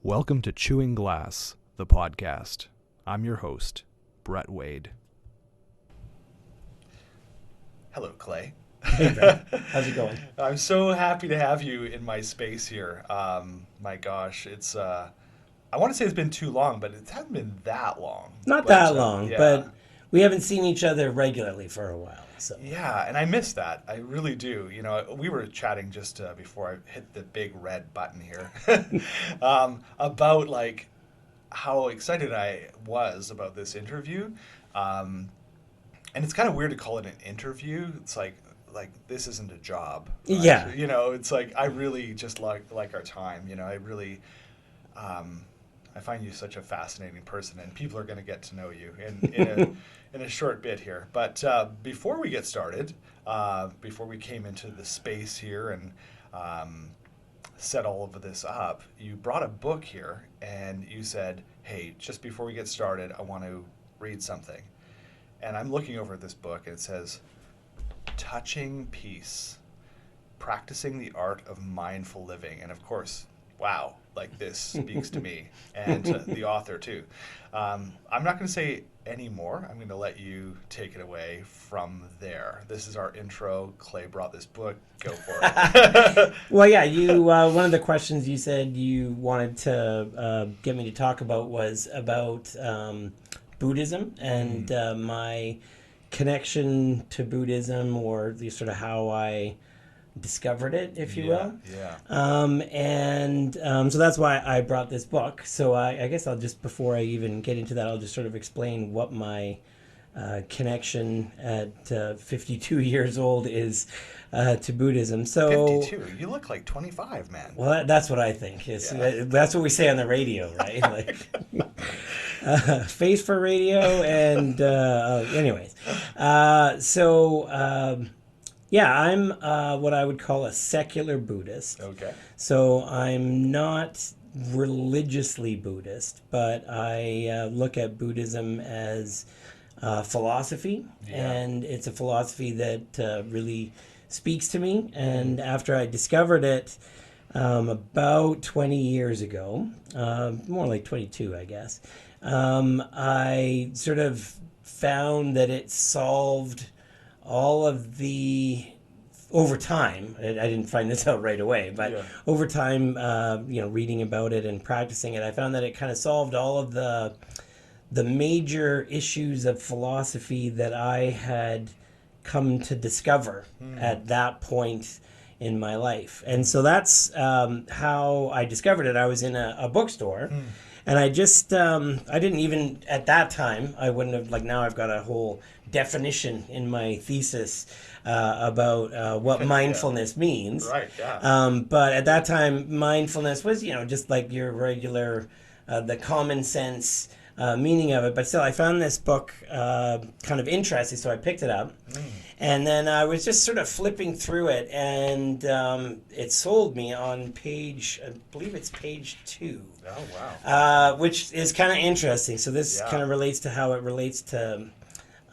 Welcome to Chewing Glass, the podcast. I'm your host, Brett Wade. Hello, Clay. Hey, Brett. How's it going? I'm so happy to have you in my space here. My gosh, I want to say it's been too long, but it hasn't been that long. Not But that long, yeah. but we haven't seen each other regularly for a while. So Yeah, and I miss that. I really do. You know, we were chatting just before I hit the big red button here about like how excited I was about this interview. And it's kind of weird to call it an interview. It's like this isn't a job. Right? Yeah. You know, it's like I really just like our time. You know, I really I find you such a fascinating person, and people are going to get to know you in a short bit here. But before we get started, before we came into the space here and set all of this up, you brought a book here, and you said, "Hey, just before we get started, I want to read something." And I'm looking over at this book, and it says, "Touching Peace, Practicing the Art of Mindful Living." And of course, wow, like this speaks to me and the author too. I'm not going to say any more. I'm going to let you take it away from there. This is our intro. Clay brought this book. Go for it. Well, yeah, you. One of the questions you said you wanted to get me to talk about was about Buddhism and my connection to Buddhism, or the sort of how I discovered it, if you will. Yeah. So that's why I brought this book. So I guess I'll just, before I even get into that, I'll just sort of explain what my connection at 52 years old is to Buddhism. So 52. You look like 25, man. well, that's what I think. That's what we say on the radio, right? Like, face for radio, and anyways. Yeah, I'm what I would call a secular Buddhist. Okay. So I'm not religiously Buddhist, but I look at Buddhism as philosophy, and it's a philosophy that really speaks to me. And after I discovered it about 20 years ago, more like 22, I guess, I sort of found that it solved all of the, over time, I didn't find this out right away, but over time, reading about it and practicing it, I found that it kind of solved all of the major issues of philosophy that I had come to discover at that point in my life. And so that's how I discovered it. I was in a bookstore. And I just, I didn't even, at that time, I wouldn't have, like, now I've got a whole definition in my thesis about what mindfulness means. Right, yeah. But at that time, mindfulness was, just like your regular, the common sense meaning of it. But still, I found this book kind of interesting, so I picked it up. And then I was just sort of flipping through it, and it sold me on page, I believe it's page 2. Oh, wow. Which is kind of interesting. So this kind of relates to how it relates to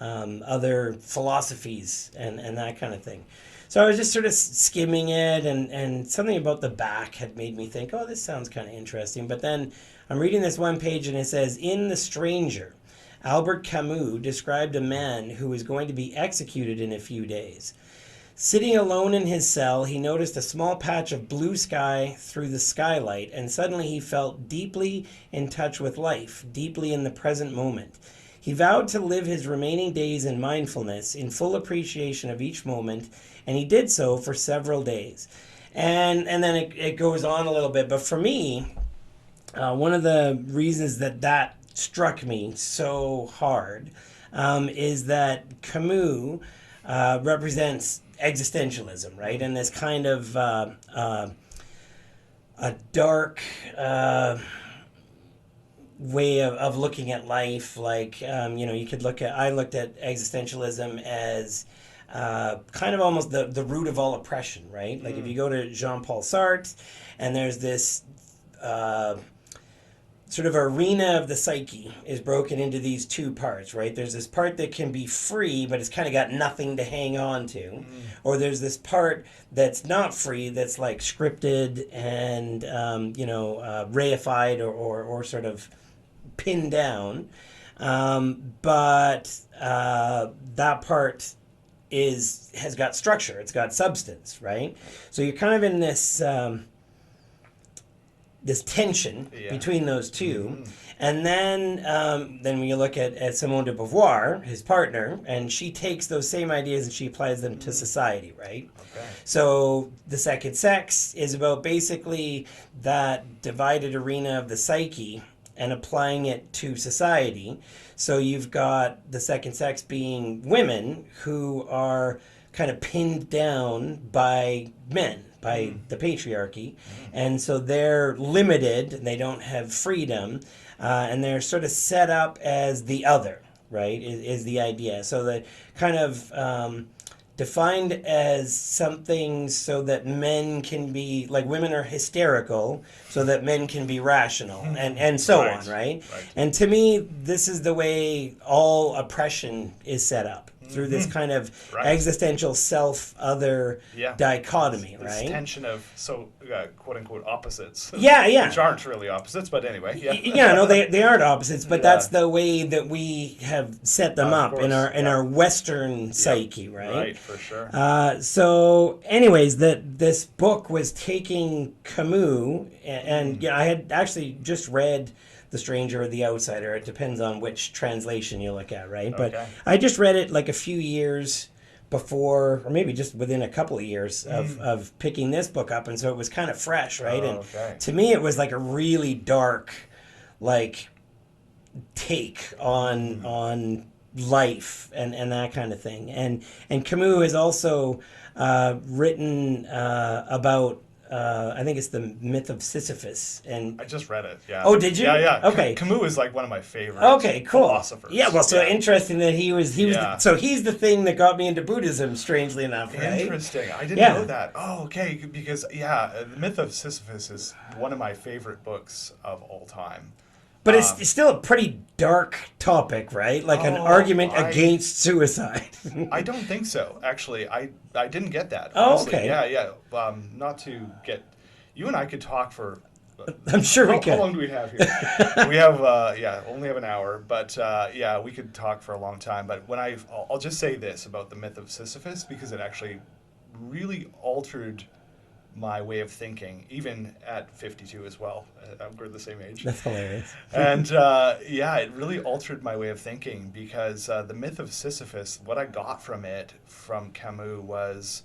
other philosophies and that kind of thing. So I was just sort of skimming it, and something about the back had made me think, oh, this sounds kind of interesting. But then I'm reading this one page, and it says, "In The Stranger, Albert Camus described a man who was going to be executed in a few days. Sitting alone in his cell, he noticed a small patch of blue sky through the skylight, and suddenly he felt deeply in touch with life, deeply in the present moment. He vowed to live his remaining days in mindfulness, in full appreciation of each moment, and he did so for several days." And then it goes on a little bit, but for me, one of the reasons that struck me so hard is that Camus represents existentialism, right? And this kind of a dark way of looking at life. Like, you could I looked at existentialism as kind of almost the root of all oppression, right? Like if you go to Jean-Paul Sartre, and there's this sort of arena of the psyche is broken into these two parts, right? There's this part that can be free, but it's kind of got nothing to hang on to. Or there's this part that's not free, that's like scripted and, reified or sort of pinned down. But that part has got structure, it's got substance, right? So you're kind of in this this tension between those two. And then when you look at Simone de Beauvoir, his partner, and she takes those same ideas and she applies them to society, right? Okay. So the second sex is about basically that divided arena of the psyche and applying it to society. So you've got the second sex being women who are kind of pinned down by men, by the patriarchy. And so they're limited and they don't have freedom. And they're sort of set up as the other, right, is the idea. So that kind of defined as something so that men can be, like women are hysterical, so that men can be rational, and so on, right? And to me, this is the way all oppression is set up, through this kind of existential self-other dichotomy, this right? tension of quote-unquote opposites. Yeah. Which aren't really opposites, but anyway. They aren't opposites, but that's the way that we have set them up in our Western psyche, right? Right, for sure. So, anyways, this book was taking Camus, and I had actually just read The Stranger or The Outsider. It depends on which translation you look at, right? But I just read it like a few years before, or maybe just within a couple of years of picking this book up, and so it was kind of fresh, right? And to me, it was like a really dark, like, take on life and that kind of thing. And Camus has also written about I think it's the Myth of Sisyphus. And I just read it, yeah. Oh, did you? Yeah. Okay. Camus is like one of my favorite philosophers. Yeah, well, so interesting that he was so he's the thing that got me into Buddhism, strangely enough, right? Interesting. I didn't know that. Oh, okay, because, the Myth of Sisyphus is one of my favorite books of all time. But it's still a pretty dark topic, right? Like an argument against suicide. I don't think so, actually. I didn't get that. Oh, honestly. okay. Yeah. Not to get... You and I could talk for... I'm sure we can. How long do we have here? We have, only have an hour. But, we could talk for a long time. But I'll just say this about the Myth of Sisyphus, because it actually really altered my way of thinking, even at 52 as well. We're the same age. That's hilarious. And it really altered my way of thinking, because the Myth of Sisyphus, what I got from Camus was,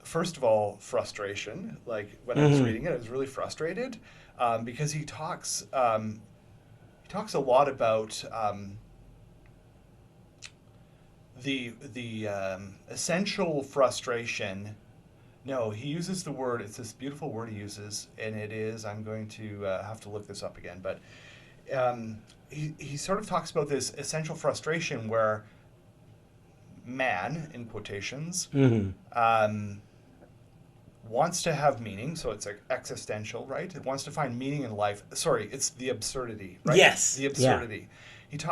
first of all, frustration. Like when I was reading it, I was really frustrated because he talks a lot about the essential frustration. No, he uses the word, it's this beautiful word he uses, and it is, I'm going to have to look this up again, but he sort of talks about this essential frustration where man, in quotations, wants to have meaning, so it's like existential, right? It wants to find meaning in life. Sorry, it's the absurdity, right? Yes. The absurdity. Yeah.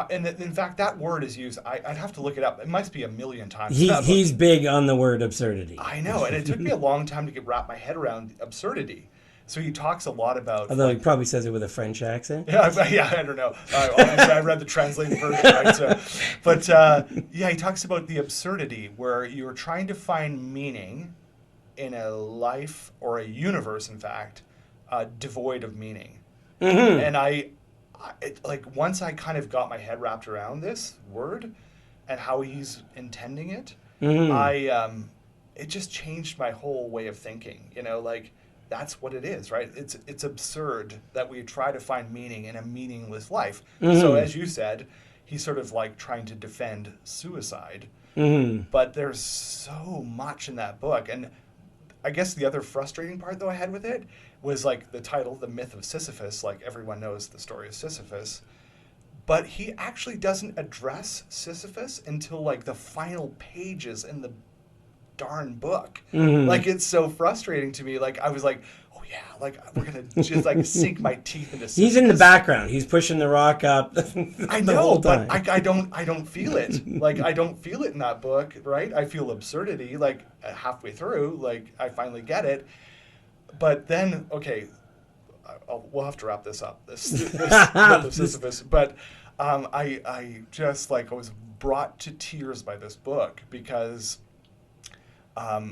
And in fact, that word is used, I'd have to look it up. It must be a million times. He's big on the word absurdity. I know, and it took me a long time to wrap my head around absurdity. So he talks a lot about... Although he probably says it with a French accent. Yeah, I don't know. Obviously, I read the translated version, right? So, but he talks about the absurdity where you're trying to find meaning in a life or a universe, in fact, devoid of meaning. And once I kind of got my head wrapped around this word and how he's intending it, it just changed my whole way of thinking. That's what it is, right? It's absurd that we try to find meaning in a meaningless life. So as you said, he's sort of like trying to defend suicide. But there's so much in that book. And I guess the other frustrating part, though, I had with it was like the title, The Myth of Sisyphus. Like everyone knows the story of Sisyphus. But he actually doesn't address Sisyphus until like the final pages in the darn book. Like it's so frustrating to me. Like I was like, oh yeah, like we're gonna just like sink my teeth into Sisyphus. He's in the background. He's pushing the rock up. I the know, whole but time. I don't feel it. Like I don't feel it in that book, right? I feel absurdity like halfway through. Like I finally get it, but then okay, we'll have to wrap this up. This Myth of Sisyphus, but I just like I was brought to tears by this book because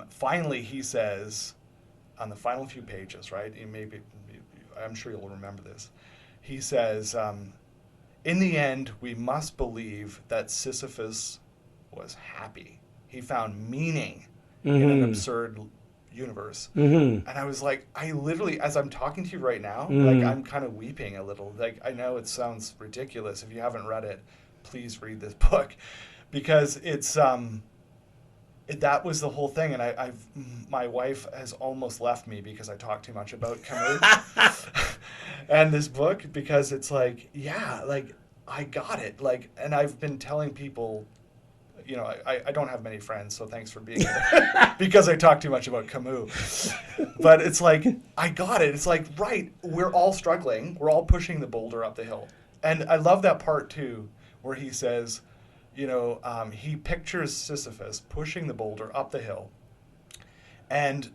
finally he says on the final few pages, right? I'm sure you'll remember this. He says, in the end, we must believe that Sisyphus was happy. He found meaning in an absurd universe. And I was like, I literally, as I'm talking to you right now, like I'm kind of weeping a little. Like I know it sounds ridiculous. If you haven't read it, please read this book because it's that was the whole thing. And my wife has almost left me because I talk too much about Camus and this book because it's like, yeah, like I got it. Like, and I've been telling people, you know, I don't have many friends, so thanks for being here because I talk too much about Camus. But it's like, I got it. It's like, right, we're all struggling. We're all pushing the boulder up the hill. And I love that part too, where he says, you know, he pictures Sisyphus pushing the boulder up the hill and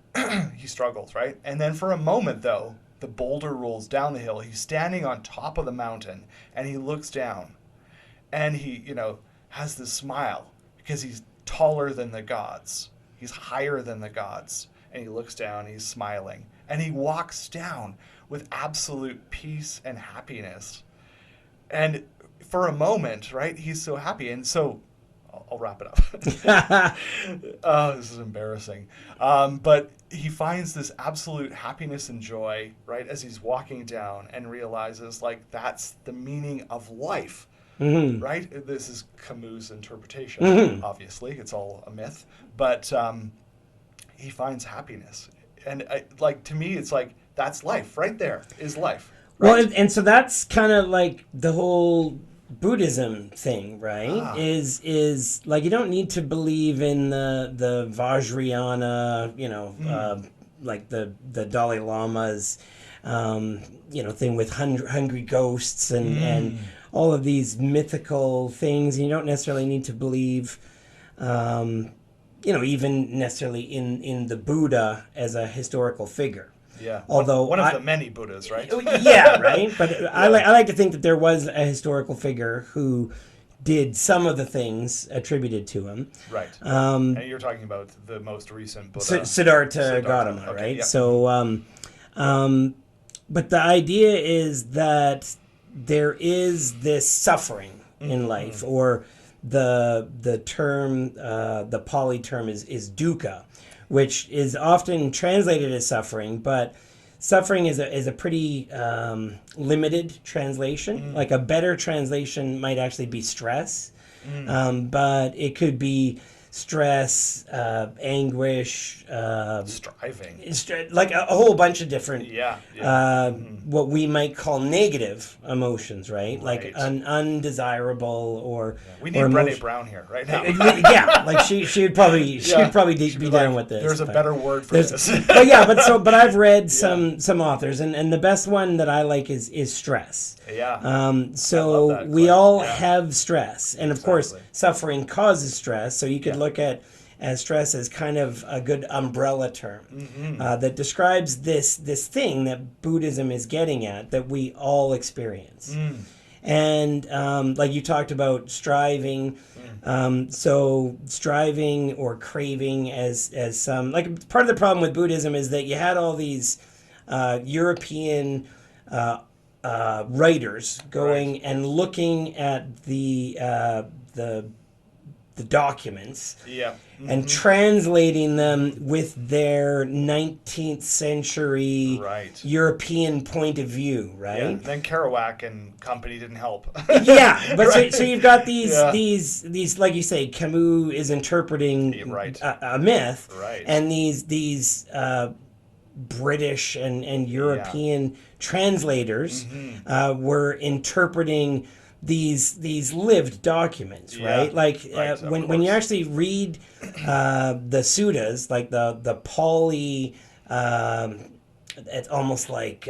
he struggles, right? And then for a moment though, the boulder rolls down the hill. He's standing on top of the mountain and he looks down and he, you know, has this smile because he's taller than the gods. He's higher than the gods. And he looks down, he's smiling. And he walks down with absolute peace and happiness. And for a moment, right, he's so happy. And so, I'll wrap it up. Oh, this is embarrassing. But he finds this absolute happiness and joy, right, as he's walking down and realizes, like, that's the meaning of life. Right? This is Camus' interpretation, obviously. It's all a myth. But he finds happiness. And, like, to me, it's like, that's life. Right there is life. Right? Well, and so that's kind of like the whole Buddhism thing, right? Is like you don't need to believe in the Vajrayana, you know, like the Dalai Lama's, you know, thing with hungry ghosts and all of these mythical things. You don't necessarily need to believe, you know, even necessarily in the Buddha as a historical figure. Yeah. Although one of the many Buddhas, right? Yeah, right. But yeah. I like to think that there was a historical figure who did some of the things attributed to him. Right. And you're talking about the most recent Buddha, Siddhartha Gautama, okay, right? Yep. So, but the idea is that there is this suffering in life, or the term, the Pali term is dukkha, which is often translated as suffering, but suffering is a pretty limited translation. Like a better translation might actually be stress, but it could be stress, anguish, striving, like a whole bunch of different, what we might call negative emotions, right? Like undesirable or we need Brené Brown here right now. Yeah, like she would probably be down with this. There's a better word for this. but I've read some authors, and the best one that I like is stress. Yeah. So we all have stress, and of course suffering causes stress. So you could look at as stress as kind of a good umbrella term that describes this thing that Buddhism is getting at, that we all experience. And like you talked about striving, so striving or craving as some, like part of the problem with Buddhism is that you had all these European writers going and looking at the documents and translating them with their 19th century European point of view, right? Yeah. Then Kerouac and company didn't help. Yeah, but so you've got these like you say, Camus is interpreting a myth, and these British and European translators were interpreting these lived documents, right? Like when you actually read the suttas, like the Pali it's almost like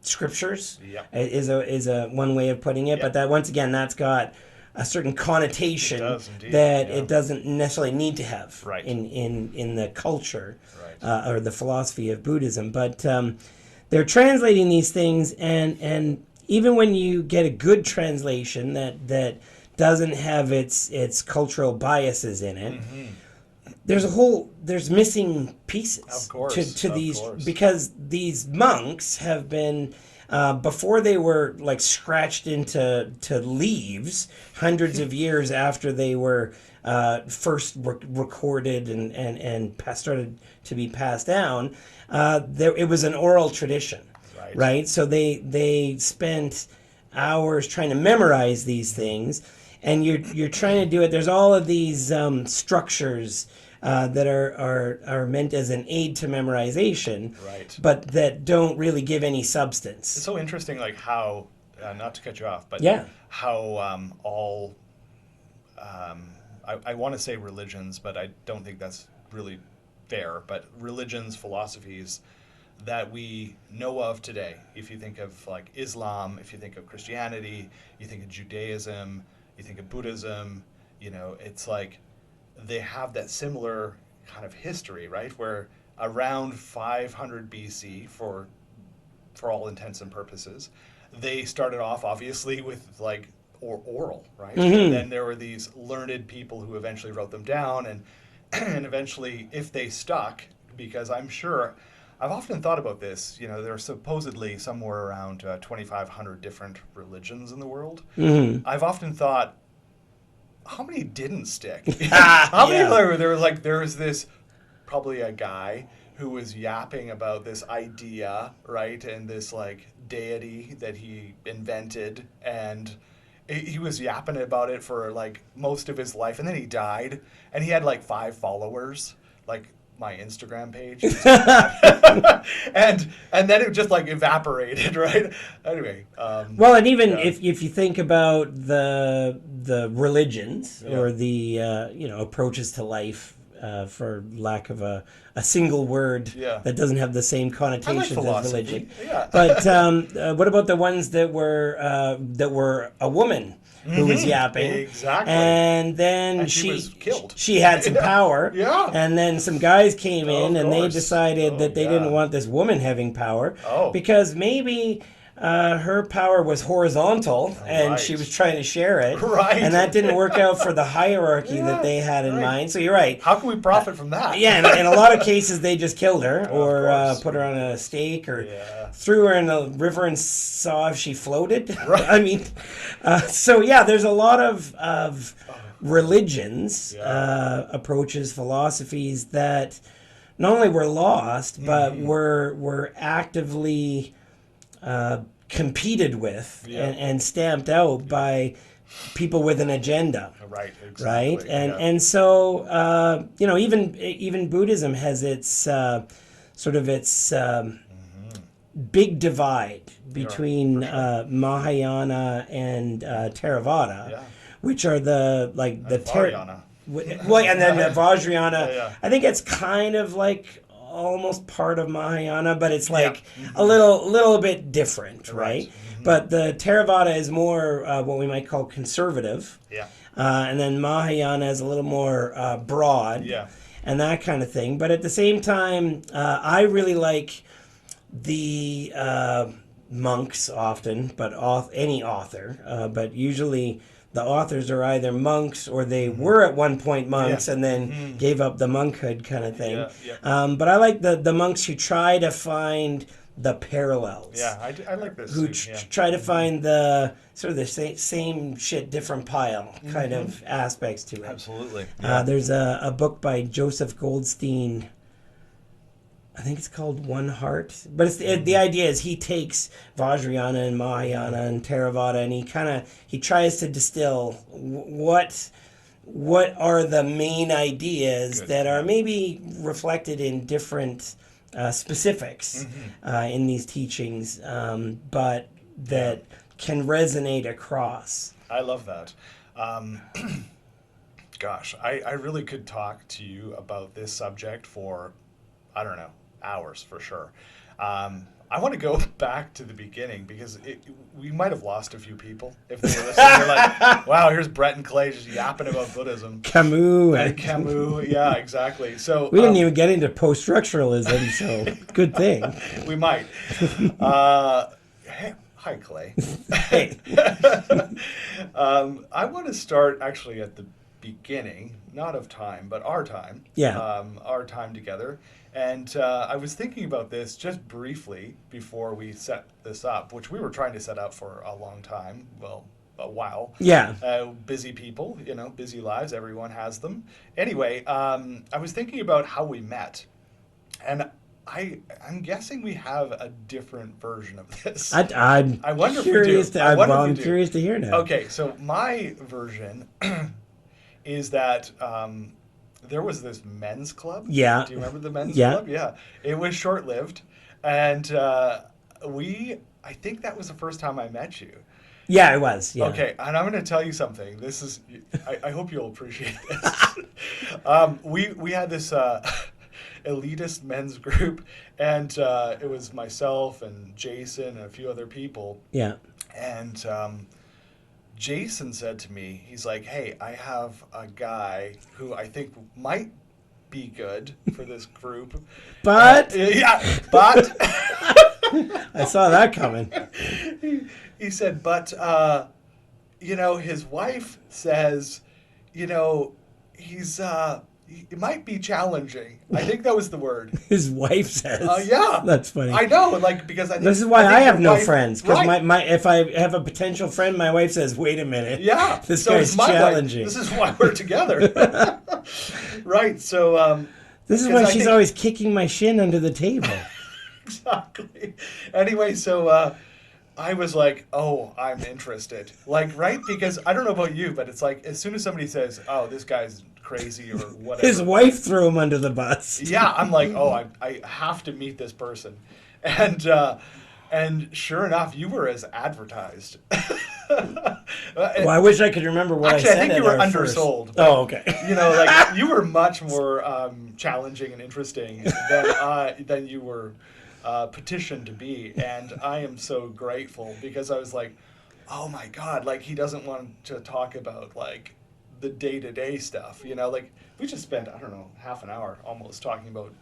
scriptures. Yeah. Is a one way of putting it. Yeah. But that once again, that's got a certain connotation It does indeed, that yeah. it doesn't necessarily need to have Right. in the culture Right. or the philosophy of Buddhism. But they're translating these things, and even when you get a good translation that doesn't have its cultural biases in it, there's missing pieces Of course, to of these, course. because these monks have been before they were like scratched into leaves hundreds of years after they were first recorded and started to be passed down. It was an oral tradition, right? So they spent hours trying to memorize these things, and you're trying to do it. There's all of these structures that are meant as an aid to memorization, Right. but that don't really give any substance. It's so interesting, like how, not to cut you off, but Yeah. how all, I want to say religions, but I don't think that's really fair, but religions, philosophies that we know of today, if you think of like Islam, if you think of Christianity, you think of Judaism, you think of Buddhism, it's like they have that similar kind of history, right? Where around 500 BC, for all intents and purposes, they started off obviously with like oral, right? And then there were these learned people who eventually wrote them down, and and eventually, if they stuck, because I'm sure, I've often thought about this. There are supposedly somewhere around 2,500 different religions in the world. I've often thought, how many didn't stick? How many there was this, probably a guy who was yapping about this idea, right, and this like deity that he invented, and he was yapping about it for like most of his life, and then he died, and he had like 5 followers, like my Instagram page, and then it just like evaporated, right? Anyway, Well, and even if you think about the religions or the approaches to life, for lack of a single word that doesn't have the same connotations as religion. Yeah. But what about the ones that were a woman who was yapping? Exactly. And then she was killed. She had some power. Yeah. And then some guys came in and they course. decided that they didn't want this woman having power because maybe her power was horizontal, and she was trying to share it. Right. And that didn't work out for the hierarchy that they had in mind. So you're right. How can we profit from that? Yeah, in a lot of cases, they just killed her or put her on a stake or threw her in a river and saw if she floated. Right. I mean, there's a lot of religions, approaches, philosophies that not only were lost, but were actively competed with and stamped out by people with an agenda. Right, exactly. Right, and so even Buddhism has its sort of its big divide between Mahayana and Theravada, which are the Vajrayana. And then Vajrayana. I think it's kind of like almost part of Mahayana, but it's like a little bit different, right? But the Theravada is more what we might call conservative. Yeah. And then Mahayana is a little more broad. Yeah. And that kind of thing. But at the same time, I really like the monks often, but any author, but usually the authors are either monks or they were at one point monks and then gave up the monkhood kind of thing. But I like the monks who try to find the parallels. Yeah, I like this. Who try to find the sort of the same shit, different pile kind of aspects to it. Absolutely. There's a book by Joseph Goldstein. I think it's called One Heart, but it's the idea is he takes Vajrayana and Mahayana and Theravada and he tries to distill what are the main ideas that are maybe reflected in different specifics in these teachings, but that can resonate across. I love that. Gosh, I really could talk to you about this subject for, I don't know, hours for sure. I want to go back to the beginning because we might have lost a few people if they were listening. They're like, wow, here's Brett and Clay just yapping about Buddhism. Camus. Camus, yeah, exactly. So we didn't even get into post-structuralism, so good thing. We might. Hey, hi, Clay. Hey. I want to start actually at the beginning, not of time, but our time. Yeah. Our time together. And I was thinking about this just briefly before we set this up, which we were trying to set up for a long time. Well, a while. Yeah. Busy people, busy lives. Everyone has them. Anyway, I was thinking about how we met. And I'm guessing we have a different version of this. I wonder curious if we do. I'm curious to hear now. Okay, so my version is that there was this men's club. Yeah. Do you remember the men's club? Yeah. It was short-lived. And I think that was the first time I met you. Yeah, it was. Yeah. Okay, and I'm going to tell you something. This is, I hope you'll appreciate this. We had this elitist men's group, and it was myself and Jason and a few other people. Yeah. And Jason said to me, he's like, hey, I have a guy who I think might be good for this group. But? But. I saw that coming. He said, but, his wife says, it might be challenging. I think that was the word. His wife says. Yeah. That's funny. I know, because I think... This is why I have no friends. Because right. if I have a potential friend, my wife says, wait a minute. Yeah. This guy's challenging. Wife. This is why we're together. Right, so... this is why she's always kicking my shin under the table. Exactly. Anyway, so... I was like, oh, I'm interested. Right? Because I don't know about you, but it's like as soon as somebody says, oh, this guy's crazy or whatever. His wife threw him under the bus. Yeah, I'm like, oh, I have to meet this person. And sure enough, you were as advertised. Well, I wish I could remember what actually, I said. I think you were undersold. First. Oh, okay. You were much more challenging and interesting than you were petitioned to be, and I am so grateful because I was like, oh my God, he doesn't want to talk about the day-to-day stuff, we just spent, I don't know, half an hour almost talking about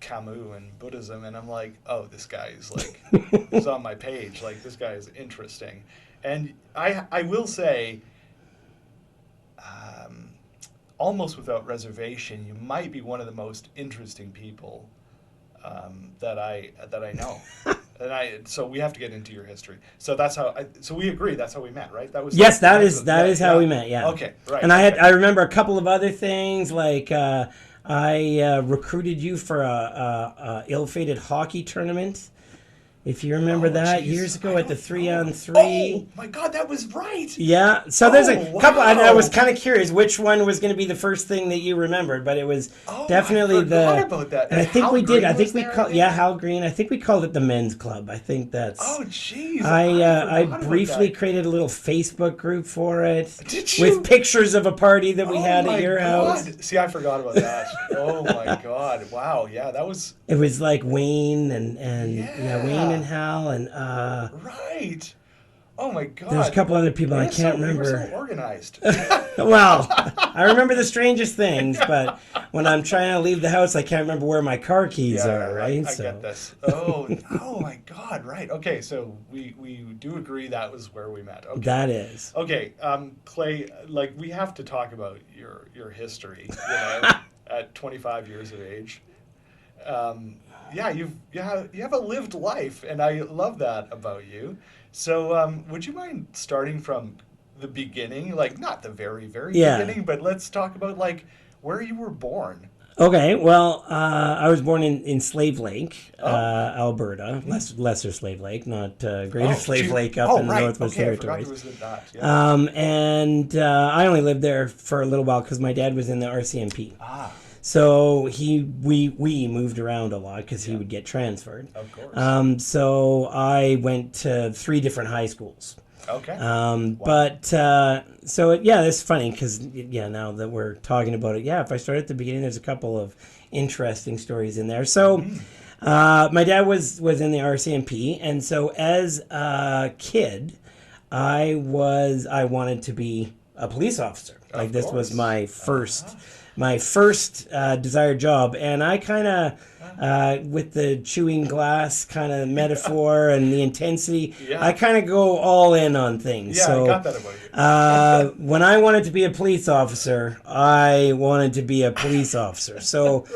Camus and Buddhism, and I'm like, oh, this guy is he's on my page, this guy is interesting. And I will say, almost without reservation, you might be one of the most interesting people that I know, and so we have to get into your history. So that's how. So we agree. That's how we met, right? That was. Yes, that is how we met. Yeah. Okay, right. And I remember a couple of other things I recruited you for a ill-fated hockey tournament. If you remember that, years ago at the 3-on-3. Oh, my God, that was right. Yeah. So there's a couple, and I was kind of curious which one was going to be the first thing that you remembered, but it was definitely I forgot about that. And I think Hal we did. Green I think we there, called, Hal Green. I think we called it the men's club. I think that's. Oh, jeez. I briefly created a little Facebook group for it. Did you? With pictures of a party that we had at your house. See, I forgot about that. Oh my God! Wow. Yeah, that was. It was like Wayne and Wayne and Hal and. Right. Oh my God. There's a couple other people I can't remember. We were so organized. Well, I remember the strangest things, but when I'm trying to leave the house, I can't remember where my car keys are. Right. I get this. Oh my God. Right. Okay. So we do agree that was where we met. Okay. That is. Okay. Clay, we have to talk about your history. At 25 years of age. Yeah, you have a lived life, and I love that about you. So, would you mind starting from the beginning, not the very, very beginning, but let's talk about where you were born. Okay, well, I was born in Slave Lake, Alberta, Lesser Slave Lake, not Greater Slave Lake up in the Northwest Territories. I forgot it was that. Yeah. And I only lived there for a little while because my dad was in the RCMP. So we moved around a lot because he would get transferred. Of course. So I went to 3 different high schools. Okay. Wow. But it's funny because now that we're talking about it, if I start at the beginning, there's a couple of interesting stories in there. So My dad was in the RCMP, and so as a kid, I wanted to be a police officer. Like, this was my first desired job, and I kind of, with the chewing glass kind of metaphor and the intensity, I kind of go all in on things. Yeah, so, I got that about you. when I wanted to be a police officer, I wanted to be a police officer. So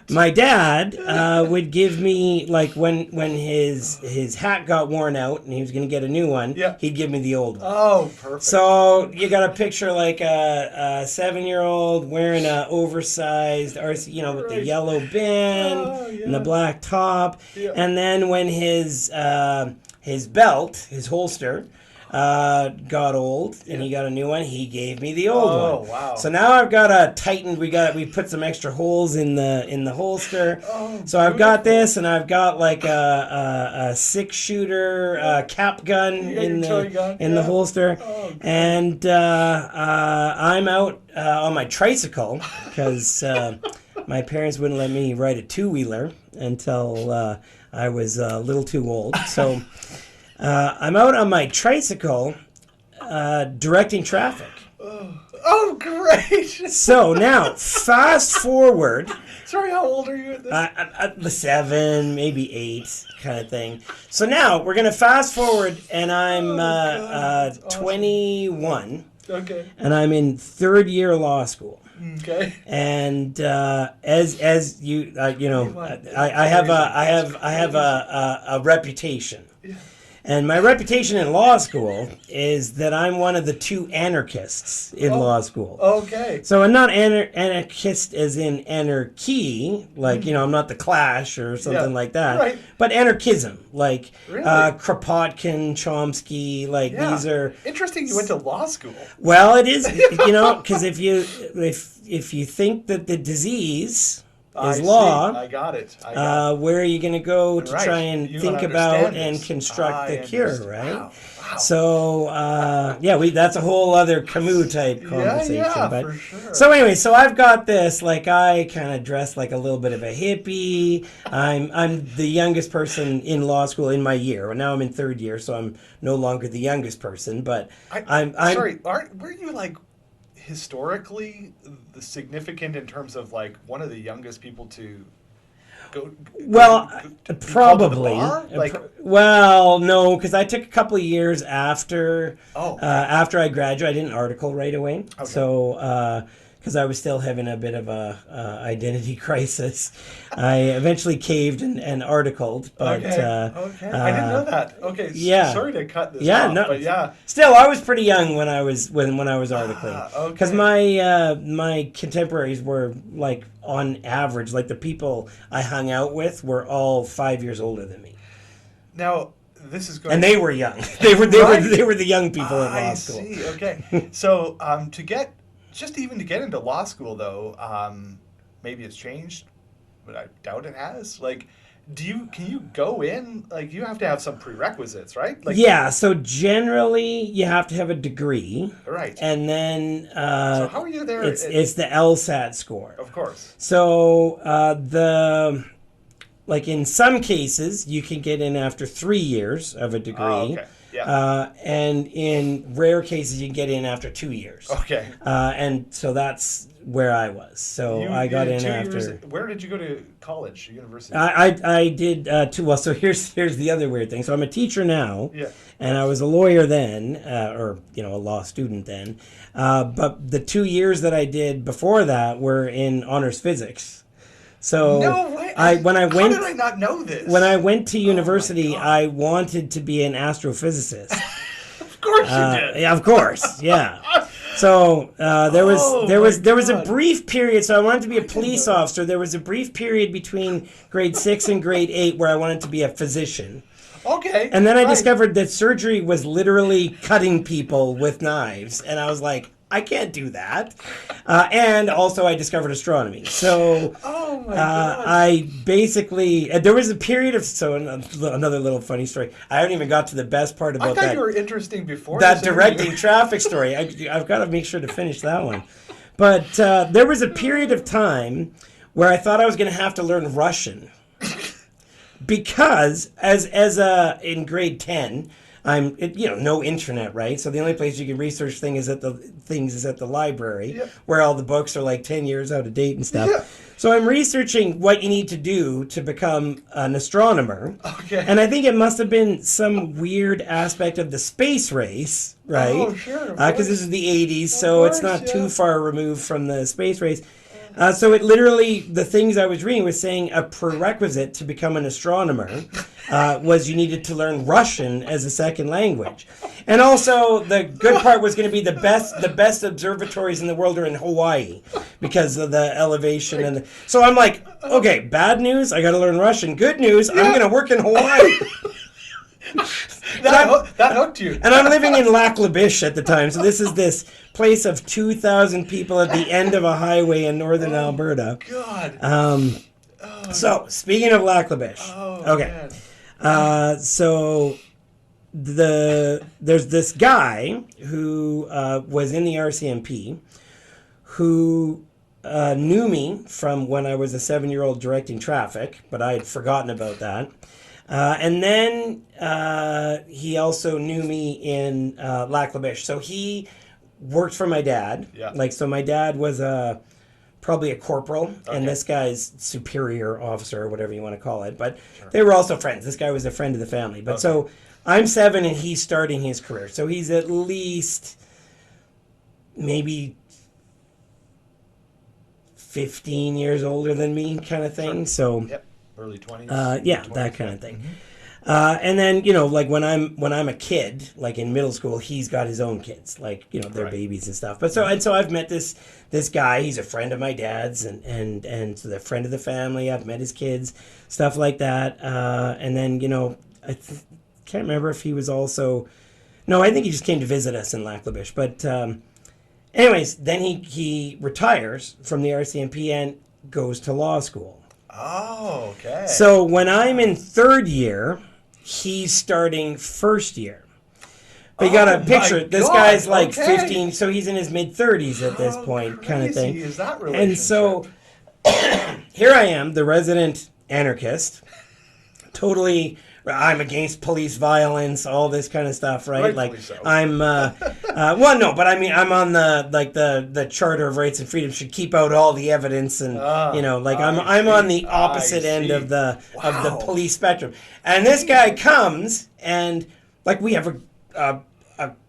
my dad would give me, like, when his hat got worn out and he was going to get a new one, he'd give me the old one. Oh, perfect. So you got a picture like a 7-year-old wearing a oversized RC, with the yellow bin and the black top. Yeah. And then when his belt, his holster, got old and he got a new one, he gave me the old one. Oh, wow. So now I've got a tightened, we put some extra holes in the holster. Oh, so I've got this, and I've got like a 6-shooter cap gun in the holster. Oh, and I'm out on my tricycle because my parents wouldn't let me ride a 2-wheeler until I was a little too old. So I'm out on my tricycle directing traffic. Oh, great! So now, fast forward. Sorry, how old are you at this? 7, maybe 8, kind of thing. So now, we're going to fast forward, and I'm 21. Okay. And I'm in 3rd year law school. Okay. And as you I have a reputation. Yeah. And my reputation in law school is that I'm one of the 2 anarchists in law school. Okay. So I'm not anarchist as in anarchy, like, I'm not the Clash or something like that. Right. But anarchism, like Kropotkin, Chomsky, like these are... Interesting you went to law school. Well, it is, because if you think that the disease... is law. I got it. Where are you going to go to try and think about and construct the cure, right? Wow. So, that's a whole other Camus type conversation. Yeah, but, for sure. So anyway, so I've got this, like, I kind of dress like a little bit of a hippie. I'm the youngest person in law school in my year. Now I'm in 3rd year, so I'm no longer the youngest person, but I'm sorry, were you, like, historically significant in terms of, like, one of the youngest people to probably. Like, well, no, because I took a couple of years after I graduated. I did an article right away. Okay. So because I was still having a bit of a identity crisis, I eventually caved and articled. But okay. I didn't know that. Okay, sorry to cut this off, but still, I was pretty young when I was articling. Because my contemporaries were, like, on average, like, the people I hung out with were all 5 years older than me. Now, this is going. And they were young. They were the young people in law school. I see. Okay, so to get into law school, though, maybe it's changed, but I doubt it has. Like, can you go in? Like, you have to have some prerequisites, right? Like, so generally you have to have a degree. Right. And then so how are you there? It's the LSAT score. Of course. So in some cases you can get in after 3 years of a degree. Oh, okay. Yeah. And in rare cases you can get in after 2 years. Okay. And so that's where I was. So I got in after. Where did you go to college, university? I did 2. Well, so here's the other weird thing. So I'm a teacher now. Yeah. And I was a lawyer then, or a law student then. But the 2 years that I did before that were in honors physics. So no way. How did I not know this? When I went to university, I wanted to be an astrophysicist. Of course you did. Yeah, of course. Yeah. So there was a brief period. So I wanted to be a police officer. There was a brief period between grade 6 and grade 8 where I wanted to be a physician. Okay. And then I discovered that surgery was literally cutting people with knives, and I was like, I can't do that. And also I discovered astronomy. So I basically, there was a period of, so another little funny story. I haven't even got to the best part about that. I thought you were interesting before. That directing traffic story. I've got to make sure to finish that one. But there was a period of time where I thought I was going to have to learn Russian. because as in grade 10, no internet, right? So the only place you can research things is at the library, Yep. where all the books are like 10 years out of date and stuff. Yeah. So I'm researching what you need to do to become an astronomer. Okay. And I think it must have been some weird aspect of the space race, right? Oh, sure. Because this is the 80s, so it's course, not yeah. too far removed from the space race. So it literally, the things I was reading was saying a prerequisite to become an astronomer was you needed to learn Russian as a second language. And also the good part was going to be the best observatories in the world are in Hawaii because of the elevation. And so I'm like, okay, bad news, I got to learn Russian. Good news, I'm going to work in Hawaii. That hooked you. And I'm living in Macleod at the time, so this is this place of 2,000 people at the end of a highway in northern Alberta. God. So, speaking of Macleod, okay. Man. So there's this guy who was in the RCMP who knew me from when I was a 7-year-old directing traffic, but I had forgotten about that. And then he also knew me in Macleod. So he worked for my dad. Yeah. So my dad was probably a corporal, Okay. and this guy's superior officer, or whatever you want to call it. But they were also friends. This guy was a friend of the family. But so I'm 7, and he's starting his career. So he's at least maybe 15 years older than me, kind of thing. So. Yep. Early 20s. Yeah, 20s, that kind of thing. And then when I'm a kid, like in middle school, he's got his own kids, they're Right. babies and stuff. But so I've met this guy. He's a friend of my dad's, and so the friend of the family. I've met his kids, stuff like that. And then I can't remember if he was also. No, I think he just came to visit us in Macleod. But anyways, then he retires from the RCMP and goes to law school. Oh, okay. So when I'm in 3rd year, he's starting 1st year. But you got to picture, this guy's like okay. 15, so he's in his mid-30s at this point, kind of thing. Is that relationship? And so here I am, the resident anarchist, totally. I'm against police violence, all this kind of stuff, right? Rightfully so. I'm, well, no, but I mean, I'm on the Charter of Rights and Freedoms should keep out all the evidence, and I'm on the opposite end of the police spectrum. And this guy comes, and we have a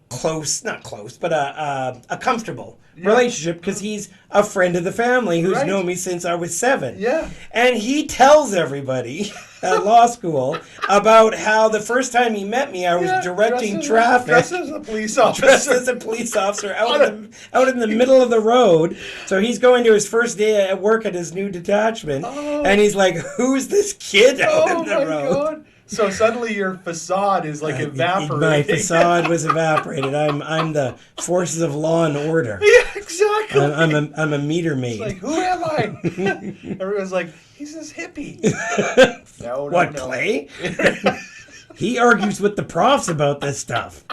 close, not close, but a comfortable relationship because he's a friend of the family who's known me since I was 7. Yeah. And he tells everybody at law school about how the first time he met me, I was directing traffic. Dressed as a police officer. Dressed as a police officer out in the middle of the road. So he's going to his first day at work at his new detachment. Oh. And he's like, who's this kid out in the road? God. So suddenly your facade is evaporating. My facade was evaporated. I'm the forces of law and order. Yeah, exactly. I'm a meter maid. It's who am I? Everyone's like, he's this hippie. No, What, Clay? He argues with the profs about this stuff.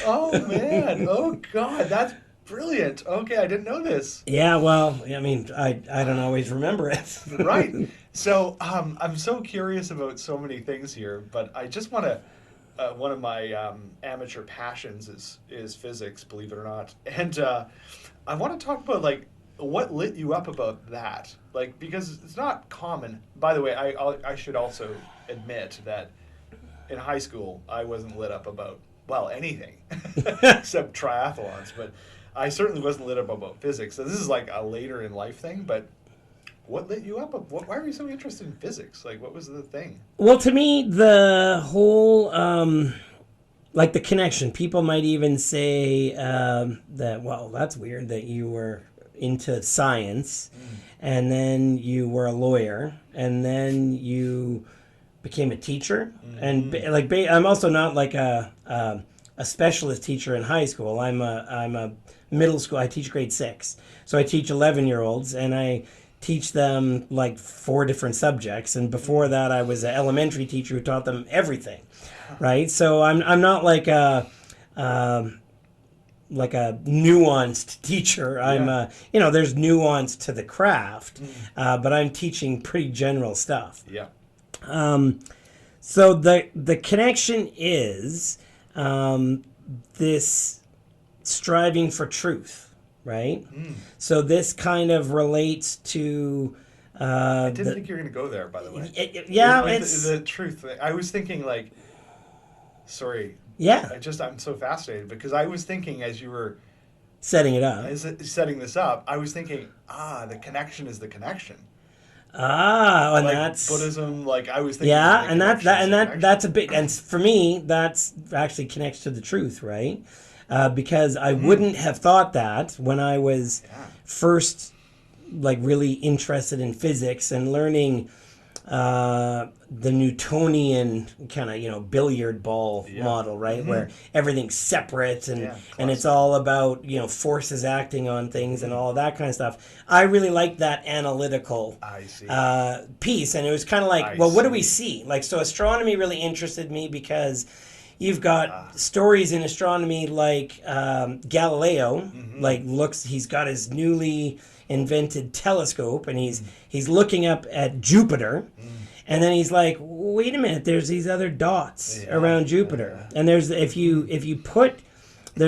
Oh, man. Oh, God. That's brilliant. Okay, I didn't know this. Yeah, well, I mean, I don't always remember it. Right. So I'm so curious about so many things here, but I just want to. One of my amateur passions is physics, believe it or not, and I want to talk about what lit you up about that, because it's not common. By the way, I should also admit that in high school I wasn't lit up about anything except triathlons, but I certainly wasn't lit up about physics. So this is a later in life thing, but. What lit you up? Why were you so interested in physics? What was the thing? Well, to me, the whole, the connection. People might even say that, well, that's weird that you were into science, and then you were a lawyer, and then you became a teacher. And I'm also not a specialist teacher in high school. I'm a middle school. I teach grade 6, so I teach 11-year-olds, and I teach them 4 different subjects, and before that I was an elementary teacher who taught them everything, right? So I'm not like a nuanced teacher. I'm there's nuance to the craft, but I'm teaching pretty general stuff. Yeah. So the connection is this striving for truth, right? So this kind of relates to. I didn't think you were going to go there, by the way. It's the truth. I was thinking like, sorry. Yeah. I'm so fascinated because I was thinking as you were setting it up, setting this up, I was thinking, the connection is the connection. And like that's Buddhism. Like I was thinking, that's a big, and for me, that's actually connects to the truth, right? Because I wouldn't have thought that when I was first like really interested in physics and learning the Newtonian kind of billiard ball model, right, where everything's separate and it's all about forces acting on things and all of that kind of stuff. I really liked that analytical piece, and it was kind of like, what do we see? Like, so astronomy really interested me because you've got stories in astronomy like Galileo, he's got his newly invented telescope and he's looking up at Jupiter, and then he's like, wait a minute, there's these other dots around Jupiter, and there's there's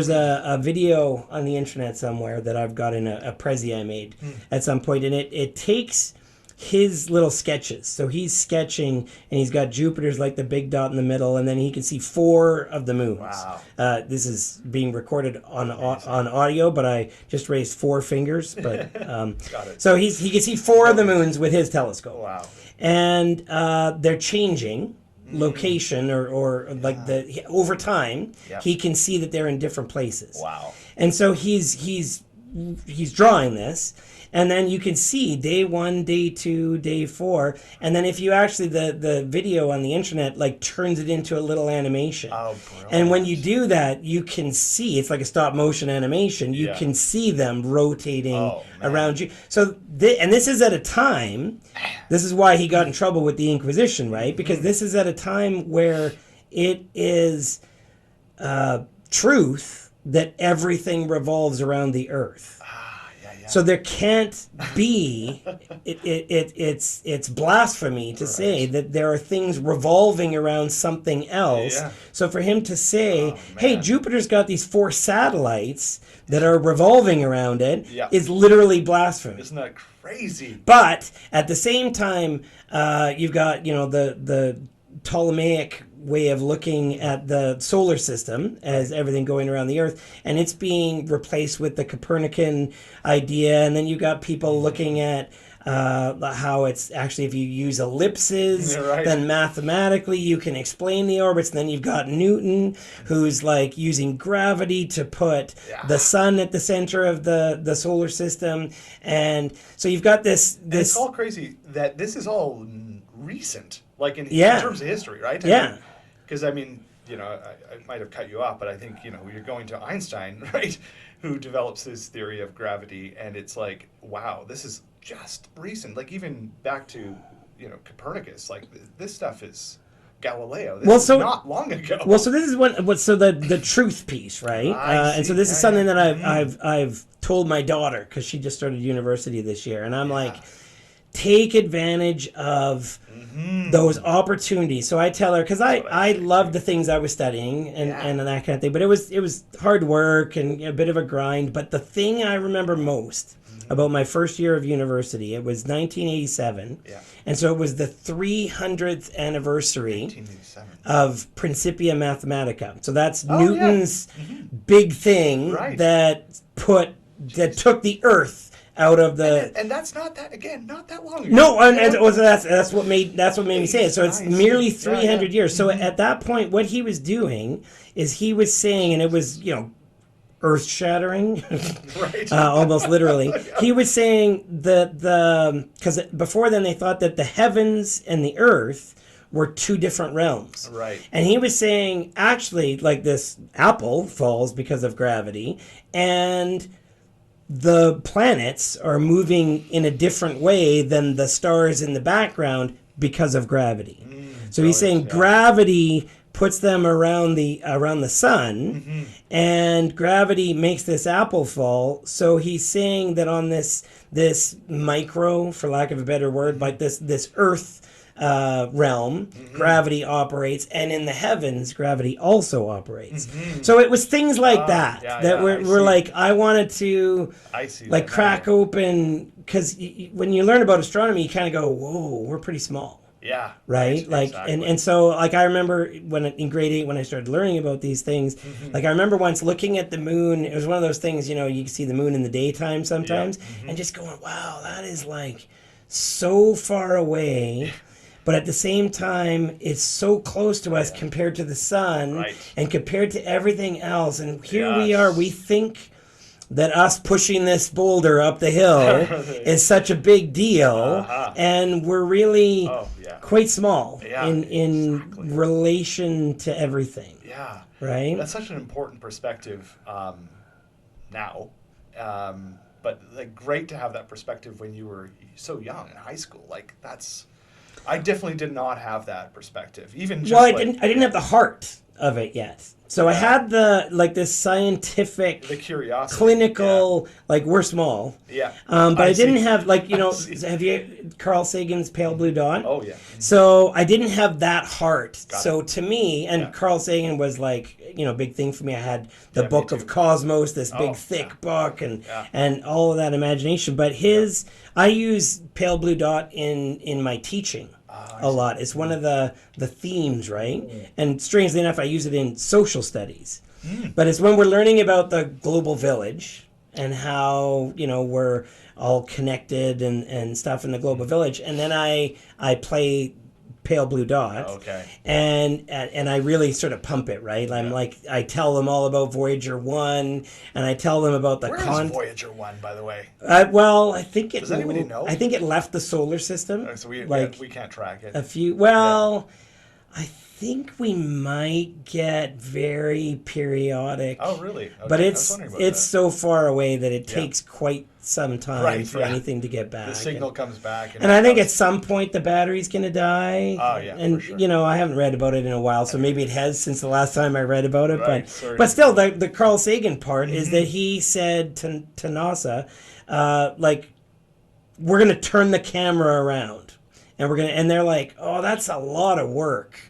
a video on the internet somewhere that I've got in a Prezi I made at some point, and it takes his little sketches. So he's sketching, and he's got Jupiter's like the big dot in the middle, and then he can see 4 of the moons. Wow. This is being recorded on audio, but I just raised 4 fingers. But Got it. so he can see 4 of the moons with his telescope. Wow. And they're changing location or over time. Yep. He can see that they're in different places. Wow. And so he's drawing this. And then you can see day 1, day 2, day 4, and then if you actually the video on the internet turns it into a little animation. Oh, brilliant. And when you do that, you can see it's like a stop motion animation. You can see them rotating around you. So and this is at a time. This is why he got in trouble with the Inquisition, right? Because this is at a time where it is truth that everything revolves around the earth. So there can't be, it's blasphemy to say that there are things revolving around something else. Yeah. So for him to say, hey, Jupiter's got these 4 satellites that are revolving around it is literally blasphemy. Isn't that crazy? But at the same time, you've got, the Ptolemaic way of looking at the solar system as everything going around the earth, and it's being replaced with the Copernican idea. And then you got people looking at how it's actually, if you use ellipses, then mathematically you can explain the orbits. And then you've got Newton, who's using gravity to put the sun at the center of the solar system. And so you've got this. And it's all crazy that this is all recent, in terms of history, right? Because I might have cut you off, but I think you're going to Einstein, right, who develops his theory of gravity, and it's like, wow, this is just recent. Even back to Copernicus, this stuff is Galileo. This is not long ago. Well, so this is the truth piece, right? And so this is something that I've told my daughter, because she just started university this year, and I'm like, take advantage of those opportunities. So I tell her, because I loved the things I was studying and that kind of thing, but it was hard work and a bit of a grind. But the thing I remember most about my first year of university, it was 1987, and so it was the 300th anniversary of Principia Mathematica. So that's Newton's big thing that took the Earth out of the, and that's not that long ago. No, and that's what made me say it. So it's merely 300 years. So at that point, what he was doing is he was saying, and it was earth shattering, right? Almost literally. He was saying that because before then they thought that the heavens and the earth were 2 different realms, right? And he was saying actually, this apple falls because of gravity, and the planets are moving in a different way than the stars in the background because of gravity. So he's saying gravity puts them around the sun, and gravity makes this apple fall. So he's saying that on this micro, for lack of a better word, this Earth realm, gravity operates, and in the heavens, gravity also operates. So it was things like that were like, I wanted to like crack open, because when you learn about astronomy, you kind of go, whoa, we're pretty small. Yeah. Right? Like, exactly. and so, like, I remember when in grade 8, when I started learning about these things, like, I remember once looking at the moon. It was one of those things, you know, you can see the moon in the daytime sometimes, and just going, wow, that is like so far away. But at the same time, it's so close to us compared to the sun and compared to everything else. And here we are, we think that us pushing this boulder up the hill is such a big deal, and we're really quite small in relation to everything. Yeah. Right? That's such an important perspective now. But like, great to have that perspective when you were so young in high school. Like, I definitely did not have that perspective. Even just I didn't have the heart of it yet. So I had this scientific, the curiosity, clinical, like, we're small. Yeah. But I didn't have, like, you know, have you Carl Sagan's Pale Blue Dot? Oh yeah. So I didn't have that heart. So to me, and Carl Sagan was like, you know, a big thing for me. I had the Book of Cosmos, this big thick book, and all of that imagination. But I use Pale Blue Dot in my teaching a lot. It's one of the themes, right? And strangely enough, I use it in social studies. But it's when we're learning about the global village and how, you know, we're all connected and stuff in the global village. And then I play Pale Blue Dot. And I really sort of pump it, right? I'm like, I tell them all about Voyager 1, and I tell them about the Where is Voyager 1, by the way? Well, I think it... Does anybody know? I think it left the solar system. So we can't track it. I think we might get very periodic. Oh, really? Okay. But it's so far away that it takes quite some time for anything to get back. The signal comes back. And I think at some point the battery's going to die. Oh, yeah, and, for sure. you know, I haven't read about it in a while, so maybe it has since the last time I read about it. But still, the Carl Sagan part is that he said to NASA, like, we're going to turn the camera around. And they're like, oh, that's a lot of work.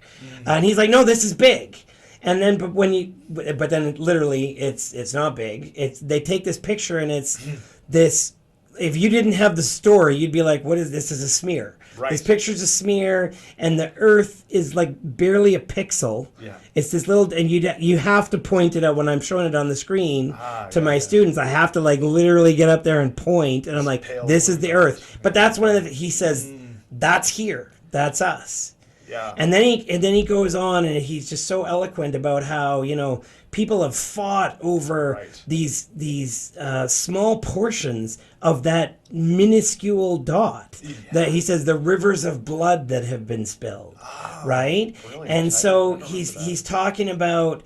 And he's like, no, this is big. And then, but then literally it's not big. They take this picture and it's this, if you didn't have the story, you'd be like, what is this? Is a smear. Right. This picture's a smear, and the Earth is like barely a pixel. Yeah. It's this little, and you have to point it out when I'm showing it on the screen to my students. I have to like literally get up there and point, and I'm like, this is the Earth. But that's one of the, he says, that's here. That's us. Yeah. And then he goes on, and he's just so eloquent about how, you know, people have fought over these small portions of that minuscule dot. That he says the rivers of blood that have been spilled, right? Brilliant. And so he's talking about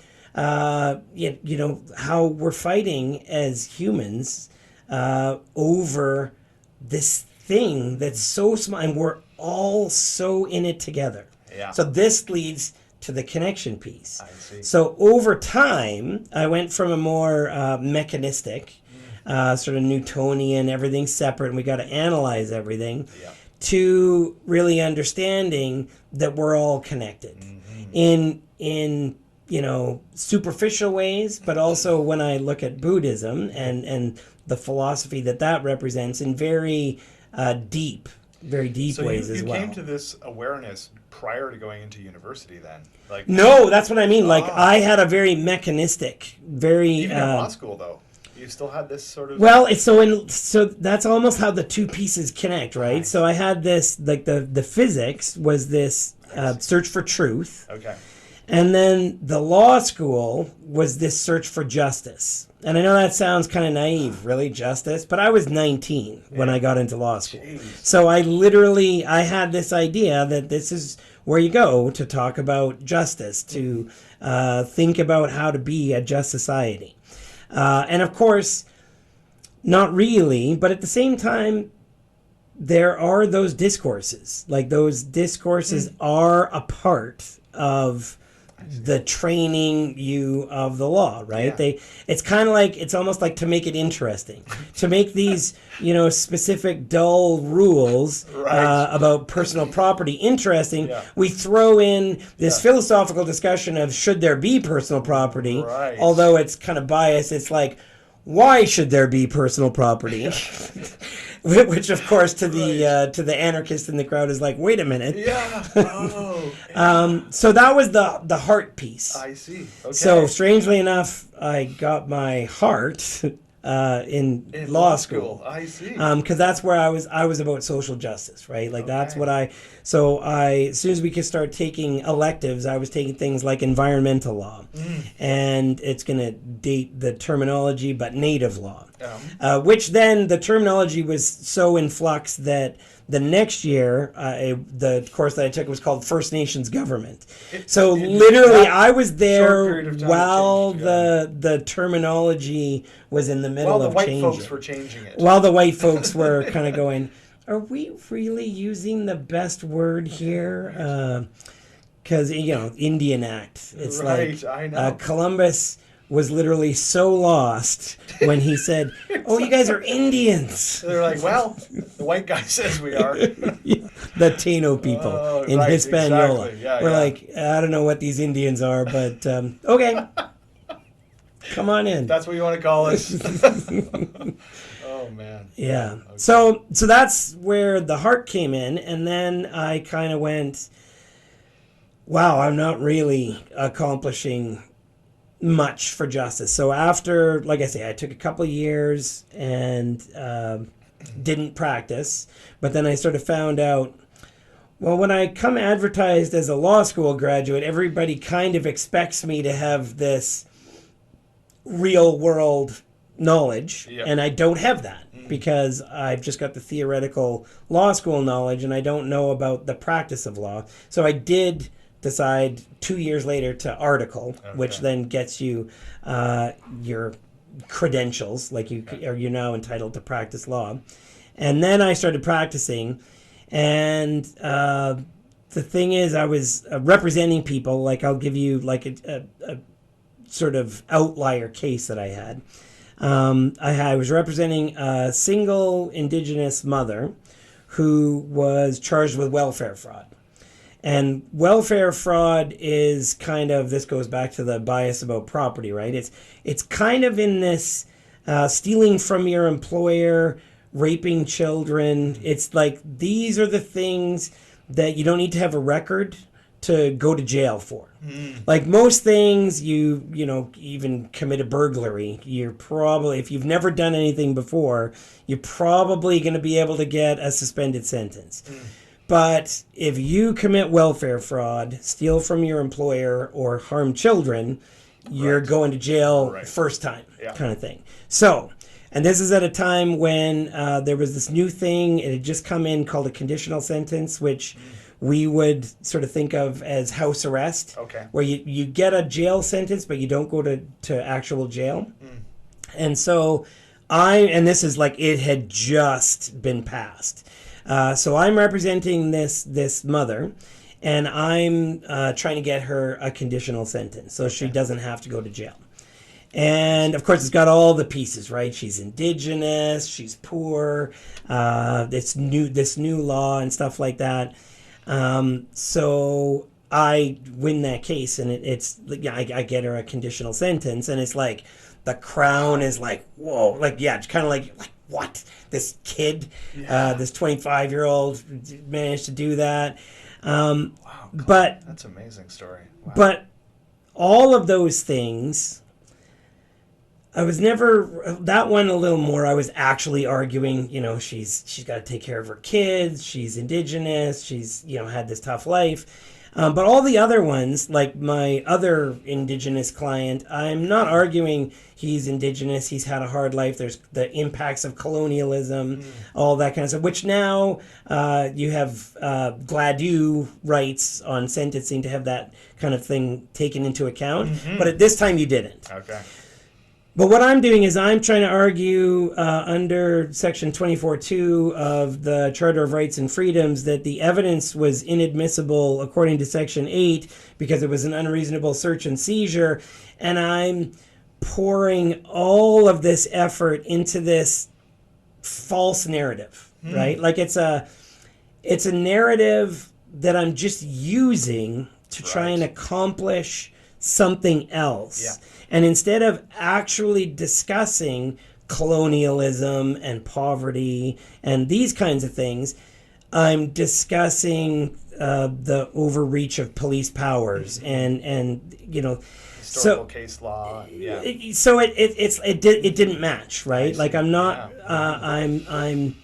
you know, how we're fighting as humans over this thing that's so small, and we're all so in it together. Yeah. So this leads to the connection piece. I see. So over time, I went from a more mechanistic, sort of Newtonian, everything separate, and we got to analyze everything, to really understanding that we're all connected in you know, superficial ways, but also when I look at Buddhism and the philosophy that represents in very deep ways as well. So you came to this awareness prior to going into university then? Like, no, that's what I mean. Like, I had a very mechanistic, very... Even in law school, though, you still had this sort of... Well, so that's almost how the two pieces connect, right? Nice. So I had this, like, the physics was this search for truth. Okay. And then the law school was this search for justice. And I know that sounds kind of naive, really, justice, but I was 19 when I got into law school. Jeez. So I had this idea that this is where you go to talk about justice, to think about how to be a just society. And of course, not really, but at the same time, there are those discourses. Like, those discourses are a part of the training you of the law, right? Yeah. It's almost like to make it interesting, to make these, specific dull rules Right. about personal property interesting. Yeah. We throw in this Yeah. philosophical discussion of should there be personal property, Right. although it's kind of biased. It's like, why should there be personal property? Which, of course, to the anarchist in the crowd is like, wait a minute. Yeah. Oh. Yeah. So that was the heart piece. I see. Okay. So strangely enough, I got my heart in law school. I see. Because that's where I was about social justice, right? Like that's Okay. what as soon as we could start taking electives, I was taking things like environmental law, and it's going to date the terminology, but native law, which then the terminology was so in flux that the next year, the course that I took was called First Nations Government. So literally, I was short there period of time while changed, yeah. the terminology was in the middle While the of white changing. folks were changing it. While the white folks were kind of going, are we really using the best word here? Because, Indian Act. It's Right, like I know. Columbus was literally so lost when he said, oh, you guys are Indians. They're like, well, the white guy says we are. The Taino people Oh, in right, Hispaniola. exactly. Yeah, We're yeah. like, I don't know what these Indians are, but okay. Come on in. That's what you want to call us. Oh man. Yeah. Okay. So that's where the heart came in, and then I kind of went, wow, I'm not really accomplishing much for justice. So after, like I say, I took a couple of years and didn't practice, but then I sort of found out, well, when I come advertised as a law school graduate, everybody kind of expects me to have this real world knowledge, Yep. and I don't have that because I've just got the theoretical law school knowledge and I don't know about the practice of law. So I did decide 2 years later to article, which then gets you your credentials, like you're now entitled to practice law. And then I started practicing, and the thing is, I was representing people. Like, I'll give you like a sort of outlier case that I had. I was representing a single Indigenous mother who was charged with welfare fraud. And welfare fraud is kind of, this goes back to the bias about property, right? It's kind of in this stealing from your employer, raping children. It's like, these are the things that you don't need to have a record to go to jail for. Like most things, you even commit a burglary, you're probably, if you've never done anything before, you're probably going to be able to get a suspended sentence. But if you commit welfare fraud, steal from your employer, or harm children, you're going to jail first time, kind of thing. So, and this is at a time when there was this new thing, it had just come in called a conditional sentence, which we would sort of think of as house arrest, where you get a jail sentence, but you don't go to actual jail. And so and this is like, it had just been passed. So I'm representing this mother, and I'm trying to get her a conditional sentence so she doesn't have to go to jail. And of course, it's got all the pieces, right? She's Indigenous, she's poor, this new law and stuff like that. So I win that case, and I get her a conditional sentence, and it's like the Crown is like, whoa, like, yeah, it's kind of like what? This kid, this 25-year-old managed to do that. Wow, but that's an amazing story. Wow. But all of those things, I was never, that one a little more, I was actually arguing, she's got to take care of her kids, she's Indigenous, she's, had this tough life. But all the other ones, like my other Indigenous client, I'm not arguing he's Indigenous, he's had a hard life, there's the impacts of colonialism, all that kind of stuff, which now you have Gladue rights on sentencing to have that kind of thing taken into account. But at this time you didn't. Okay. But what I'm doing is I'm trying to argue under Section 24.2 of the Charter of Rights and Freedoms that the evidence was inadmissible according to Section 8 because it was an unreasonable search and seizure. And I'm pouring all of this effort into this false narrative, right? Like it's a narrative that I'm just using to try and accomplish something else. Yeah. And instead of actually discussing colonialism and poverty and these kinds of things, I'm discussing the overreach of police powers and you know, Historical case law. Yeah. so it didn't match, right? Like I'm not I'm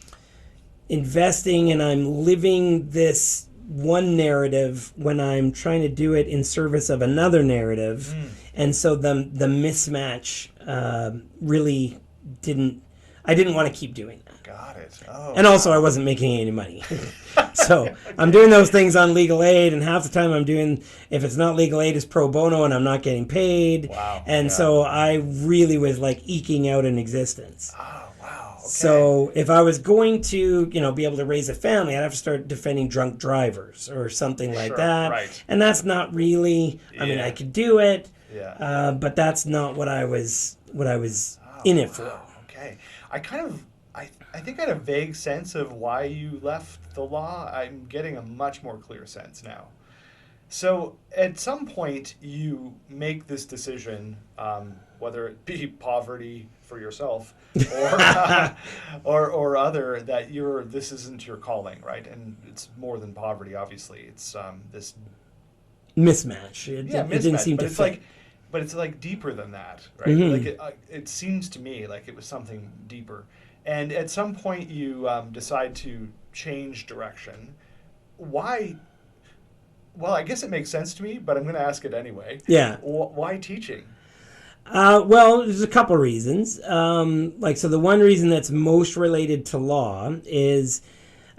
investing and I'm living this one narrative when I'm trying to do it in service of another narrative, and so the mismatch really didn't. I didn't want to keep doing that. Got it. Oh. And also, I wasn't making any money. So I'm doing those things on legal aid, and half the time I'm doing, if it's not legal aid, it's pro bono, and I'm not getting paid. Wow. And so I really was like eking out an existence. Oh, wow. Okay. So if I was going to, be able to raise a family, I'd have to start defending drunk drivers or something like that. Right. And that's not really. I mean, I could do it. Yeah. But that's not what I was in it for. Wow. Okay. I think I had a vague sense of why you left the law. I'm getting a much more clear sense now. So at some point you make this decision, whether it be poverty for yourself or other, that this isn't your calling, right? And it's more than poverty, obviously. It's this mismatch. It didn't seem but to it's fit. but it's like deeper than that, right? Like it seems to me like it was something deeper. And at some point you decide to change direction. Why? Well, I guess it makes sense to me, but I'm going to ask it anyway. Yeah. Why teaching? Well, there's a couple reasons. So the one reason that's most related to law is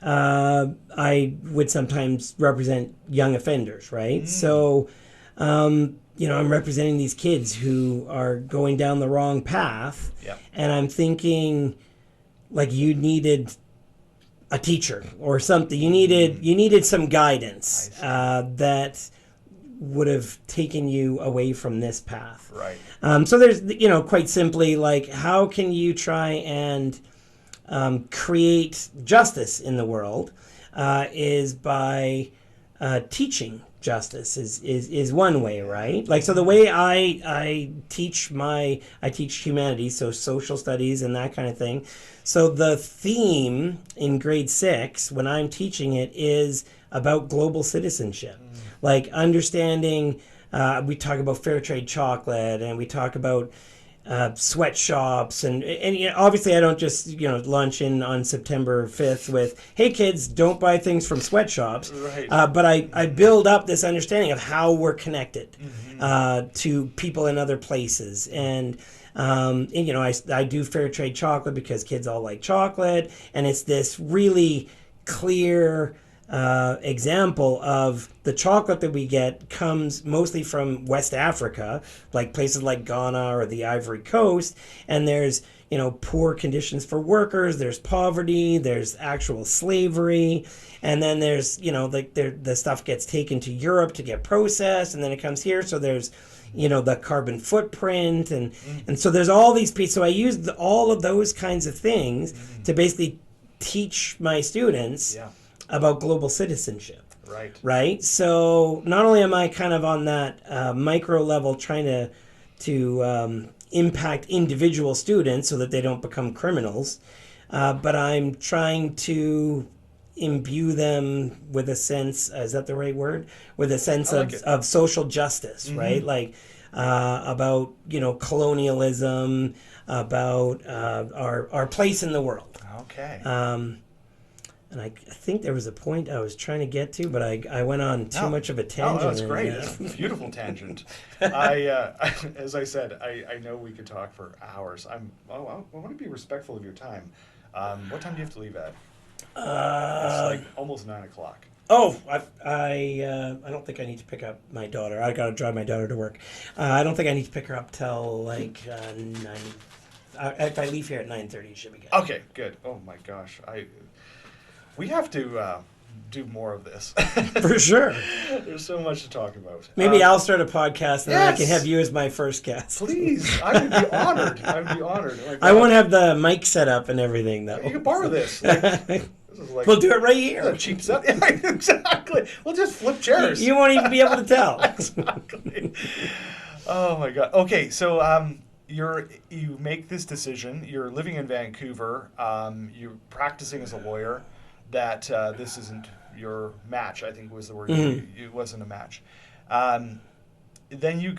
I would sometimes represent young offenders, right? So, I'm representing these kids who are going down the wrong path, and I'm thinking, like, you needed a teacher or something. You needed some guidance that would have taken you away from this path. Right. So there's, quite simply, like, how can you try and create justice in the world is by teaching justice is one way, right? Like, so the way I teach humanities, so social studies and that kind of thing. So the theme in grade 6 when I'm teaching it is about global citizenship, like understanding. We talk about fair trade chocolate, and we talk about sweatshops, and obviously I don't just launch in on September 5th with, hey kids, don't buy things from sweatshops, Right. But I build up this understanding of how we're connected to people in other places, and I do fair trade chocolate because kids all like chocolate, and it's this really clear example of the chocolate that we get comes mostly from West Africa, like places like Ghana or the Ivory Coast, and there's poor conditions for workers, there's poverty, there's actual slavery, and then there's the stuff gets taken to Europe to get processed, and then it comes here, so there's the carbon footprint, and so there's all these pieces. So I use all of those kinds of things to basically teach my students about global citizenship. Right. So not only am I kind of on that micro level trying to impact individual students so that they don't become criminals, but I'm trying to imbue them with a sense, is that the right word? With a sense of social justice, right? Like about, colonialism, about our place in the world. Okay. And I think there was a point I was trying to get to, but I went on too much of a tangent. Oh, that's great. It's a beautiful tangent. As I said, I know we could talk for hours. I want to be respectful of your time. What time do you have to leave at? It's like almost 9 o'clock. Oh, I don't think I need to pick up my daughter. I got to drive my daughter to work. I don't think I need to pick her up till like 9. If I leave here at 9:30, it should be good. Okay, good. Oh my gosh, we have to do more of this. For sure. There's so much to talk about. Maybe I'll start a podcast and then I can yes! have you as my first guest. Please, I would be honored. I would be honored. Oh I won't have the mic set up and everything though. You can borrow this. This is like, we'll do it right here. a cheap set. Yeah, exactly. We'll just flip chairs. You won't even be able to tell. Exactly. Oh my god. Okay, so you make this decision. You're living in Vancouver. You're practicing as a lawyer. That this isn't your match, I think was the word. Mm-hmm. It wasn't a match. Then you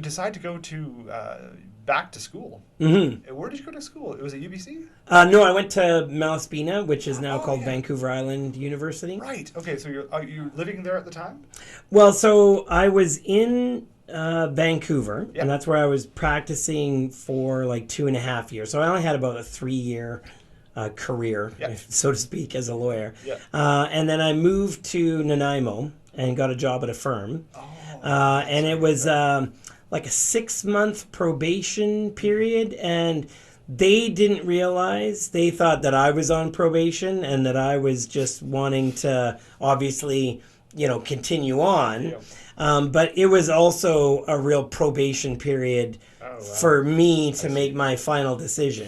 decide to go to back to school. Mm-hmm. Where did you go to school? It was at UBC? No, I went to Malaspina, which is now called Vancouver Island University. Right. Okay, so are you living there at the time? Well, so I was in Vancouver, Yep. and that's where I was practicing for like 2.5 years. So I only had about a 3-year career, Yep. so to speak, as a lawyer. Yep. And then I moved to Nanaimo and got a job at a firm. And it was like a 6-month probation period, and they didn't realize. They thought that I was on probation and that I was just wanting to obviously, continue on. Yep. But it was also a real probation period for me to make my final decision.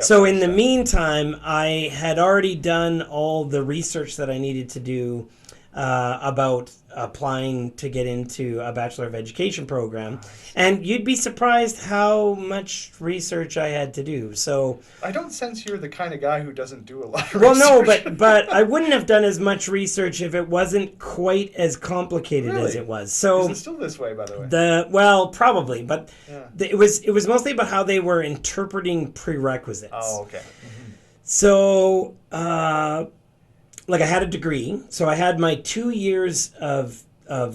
So in the meantime, I had already done all the research that I needed to do about applying to get into a Bachelor of Education program. And you'd be surprised how much research I had to do. So I don't sense you're the kind of guy who doesn't do a lot of well, research. no, but I wouldn't have done as much research if it wasn't quite as complicated as it was. So is it still this way, by the way? Well, probably, but Yeah. it was mostly about how they were interpreting prerequisites. Oh, okay. Mm-hmm. So, like I had a degree, so I had my 2 years of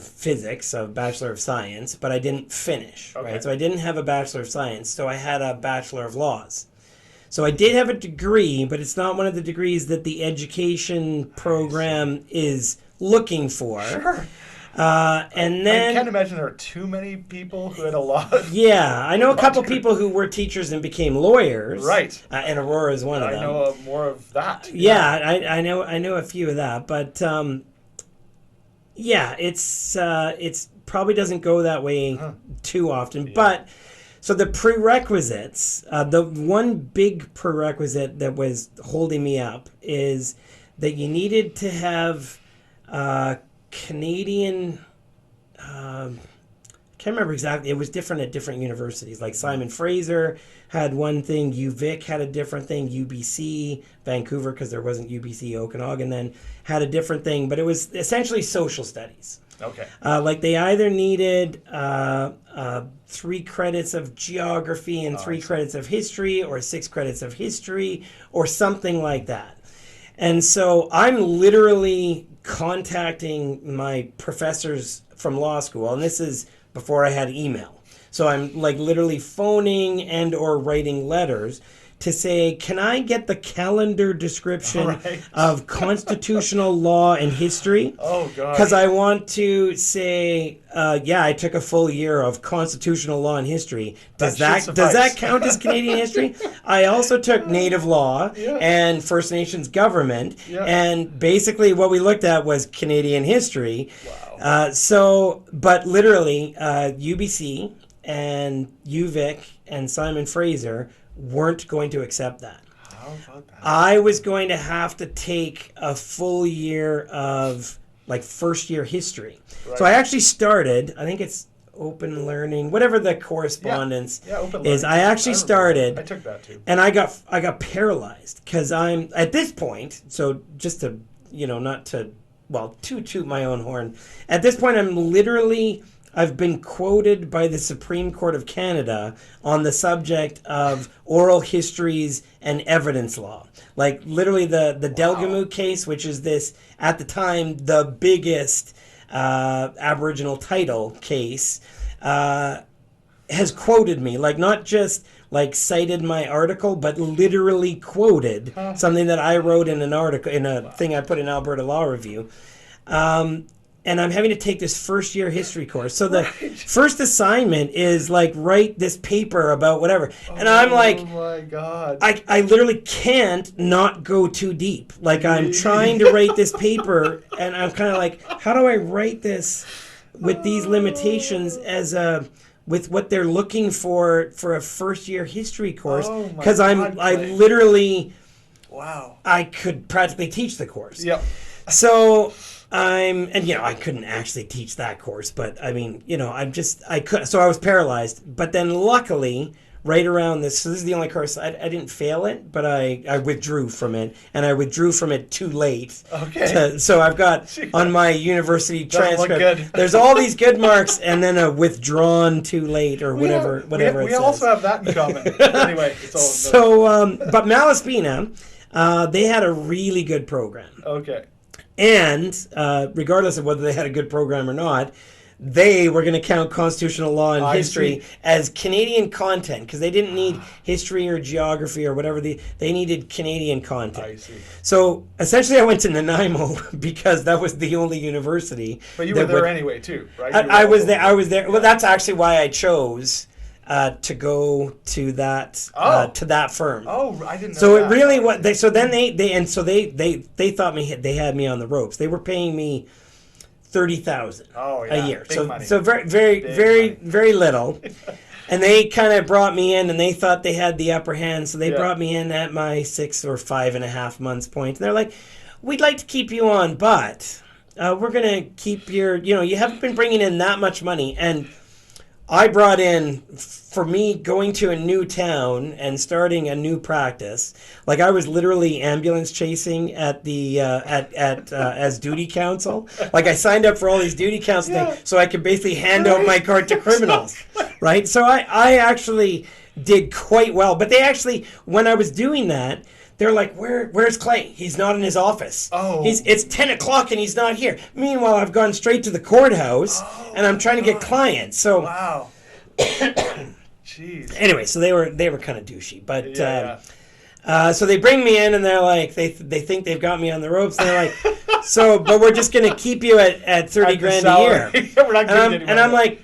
physics, of Bachelor of Science, but I didn't finish, Okay. right? So I didn't have a Bachelor of Science, so I had a Bachelor of Laws. So I did have a degree, but it's not one of the degrees that the education program is looking for. Sure. And then I can't imagine there are too many people who had a lot of... yeah, I know a couple people who were teachers and became lawyers. Right. And Aurora is one of them. I know more of that. Yeah, I know a few of that, but yeah, it's probably doesn't go that way too often. Yeah. But so the prerequisites, the one big prerequisite that was holding me up is that you needed to have Canadian. I can't remember exactly. It was different at different universities. Like Simon Fraser had one thing, UVic had a different thing, UBC, Vancouver, because there wasn't UBC Okanagan then, had a different thing. But it was essentially social studies. Okay. Like they either needed 3 credits of geography and 3 credits of history, or 6 credits of history, or something like that. And so I'm literally contacting my professors from law school, and this is before I had email. So I'm like literally phoning and or writing letters to say, can I get the calendar description of constitutional law and history? Oh, God. Because I want to say, yeah, I took a full year of constitutional law and history. Does that count as Canadian history? I also took Native law and First Nations government, and basically what we looked at was Canadian history. Wow. But literally, UBC and UVic and Simon Fraser weren't going to accept that. How about that? I was going to have to take a full year of like first year history. Right. So I actually started, I think it's open learning, whatever the correspondence is. I actually started. I took that too. And I got paralyzed because I'm at this point, so just to, not to, toot my own horn. At this point, I've been quoted by the Supreme Court of Canada on the subject of oral histories and evidence law. Like literally the Delgamuukw case, which is this, at the time, the biggest Aboriginal title case, has quoted me. Like not just like cited my article, but literally quoted something that I wrote in an article, in a thing I put in Alberta Law Review. And I'm having to take this first year history course. So the first assignment is like write this paper about whatever. And I'm like, oh my God. I literally can't not go too deep. Like I'm trying to write this paper and I'm kind of like, how do I write this with these limitations with what they're looking for a first year history course? Oh my Because God, I Clay. literally, Wow. I could practically teach the course. Yep. So I couldn't actually teach that course, but I mean, I could, so I was paralyzed. But then luckily, right around this, so this is the only course, I didn't fail it, but I withdrew from it, and I withdrew from it too late. Okay. So I've got on my university Doesn't look transcript, good. there's all these good marks, and then a withdrawn too late, or whatever it We says. also have that in common. Anyway, it's all So, but Malaspina, they had a really good program. okay. And regardless of whether they had a good program or not, they were going to count constitutional law and I history see. as Canadian content because they didn't need history or geography or whatever. They needed Canadian content. I see. So essentially I went to Nanaimo because that was the only university. But you were that there would- anyway, too, right? I was there. I was there. Well, that's actually why I chose to go to that firm. Oh, I didn't know So that. it really was. They thought they had me on the ropes. They were paying me $30,000 Oh, yeah. a year. Big So money. very Big very money. very little. And they kind of brought me in, and they thought they had the upper hand. So they Yeah. brought me in at my 6 or 5.5 months point. And they're like, "We'd like to keep you on, but we're gonna keep your. You haven't been bringing in that much money." And I brought in, for me, going to a new town and starting a new practice. Like I was literally ambulance chasing at the as duty counsel. Like I signed up for all these duty counsel things so I could basically hand out my card to criminals, right? So I actually did quite well. But they actually, when I was doing that, they're like, where's Clay? He's not in his office. Oh. It's 10 o'clock and he's not here. Meanwhile, I've gone straight to the courthouse and I'm trying to get clients. So Wow. Jeez. anyway, so they were kind of douchey. But Yeah, so they bring me in and they're like, they think they've got me on the ropes. They're like, but we're just going to keep you at 30 At the grand a salary. year. We're not giving you any And I'm money. like,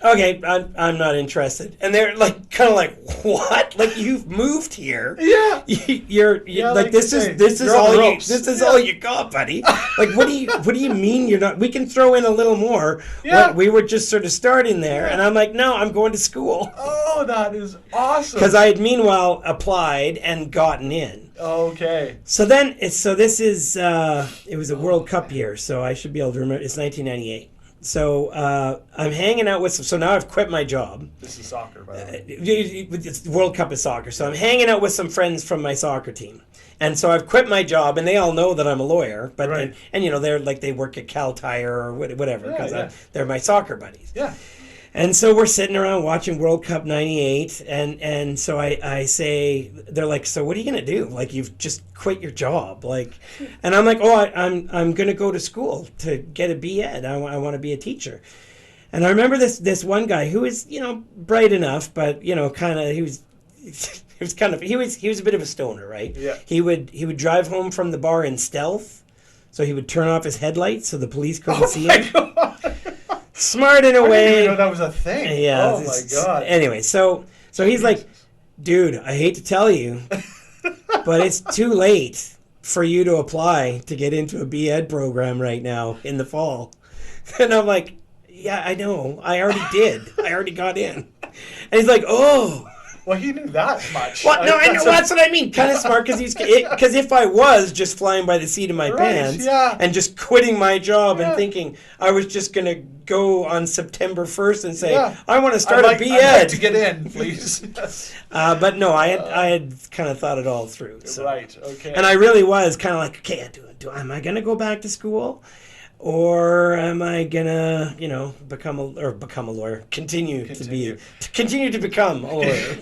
okay, I'm not interested. And they're like, kind of like, what? Like you've moved here. Yeah. You're like this you is say, this is you're on all the you ropes. this is Yeah. all you got, buddy. Like what do you mean you're not? We can throw in a little more. Yeah. We were just sort of starting there, and I'm like, no, I'm going to school Oh, that is awesome. because I had meanwhile applied and gotten in. Okay. So this is it was a World Cup year, so I should be able to remember. It's 1998. So I'm hanging out with. So now I've quit my job. This is soccer, by the way. It's World Cup is soccer, so I'm hanging out with some friends from my soccer team, and so I've quit my job, and they all know that I'm a lawyer. But Right. and they're like they work at Cal Tire or whatever because Yeah. they're my soccer buddies. Yeah. And so we're sitting around watching World Cup '98, and so I say, they're like, so what are you gonna do? Like you've just quit your job, like, and I'm like, oh, I'm gonna go to school to get a B.Ed. I want to be a teacher. And I remember this one guy who was bright enough, but kind of he was a bit of a stoner, right? Yeah. He would drive home from the bar in stealth, so he would turn off his headlights so the police couldn't see him. God. Smart in a I didn't way. even know that was a thing. Yeah. Oh my God. Anyway, so he's like, dude, I hate to tell you, but it's too late for you to apply to get into a B.Ed program right now in the fall. And I'm like, yeah, I know. I already did. I already got in. And he's like, oh. Well, he knew that much. What? No, I know. That's what I mean. Kind of smart because if I was just flying by the seat of my Right, pants yeah. and just quitting my job and Yeah. thinking I was just going to go on September 1st and say, Yeah. I want to start a B.Ed. I'd like to get in, please. Yes. But no, I had kind of thought it all through. So. Right. Okay. And I really was kind of like, okay, am I going to go back to school? Or am I gonna, become a lawyer? Continue to become a lawyer.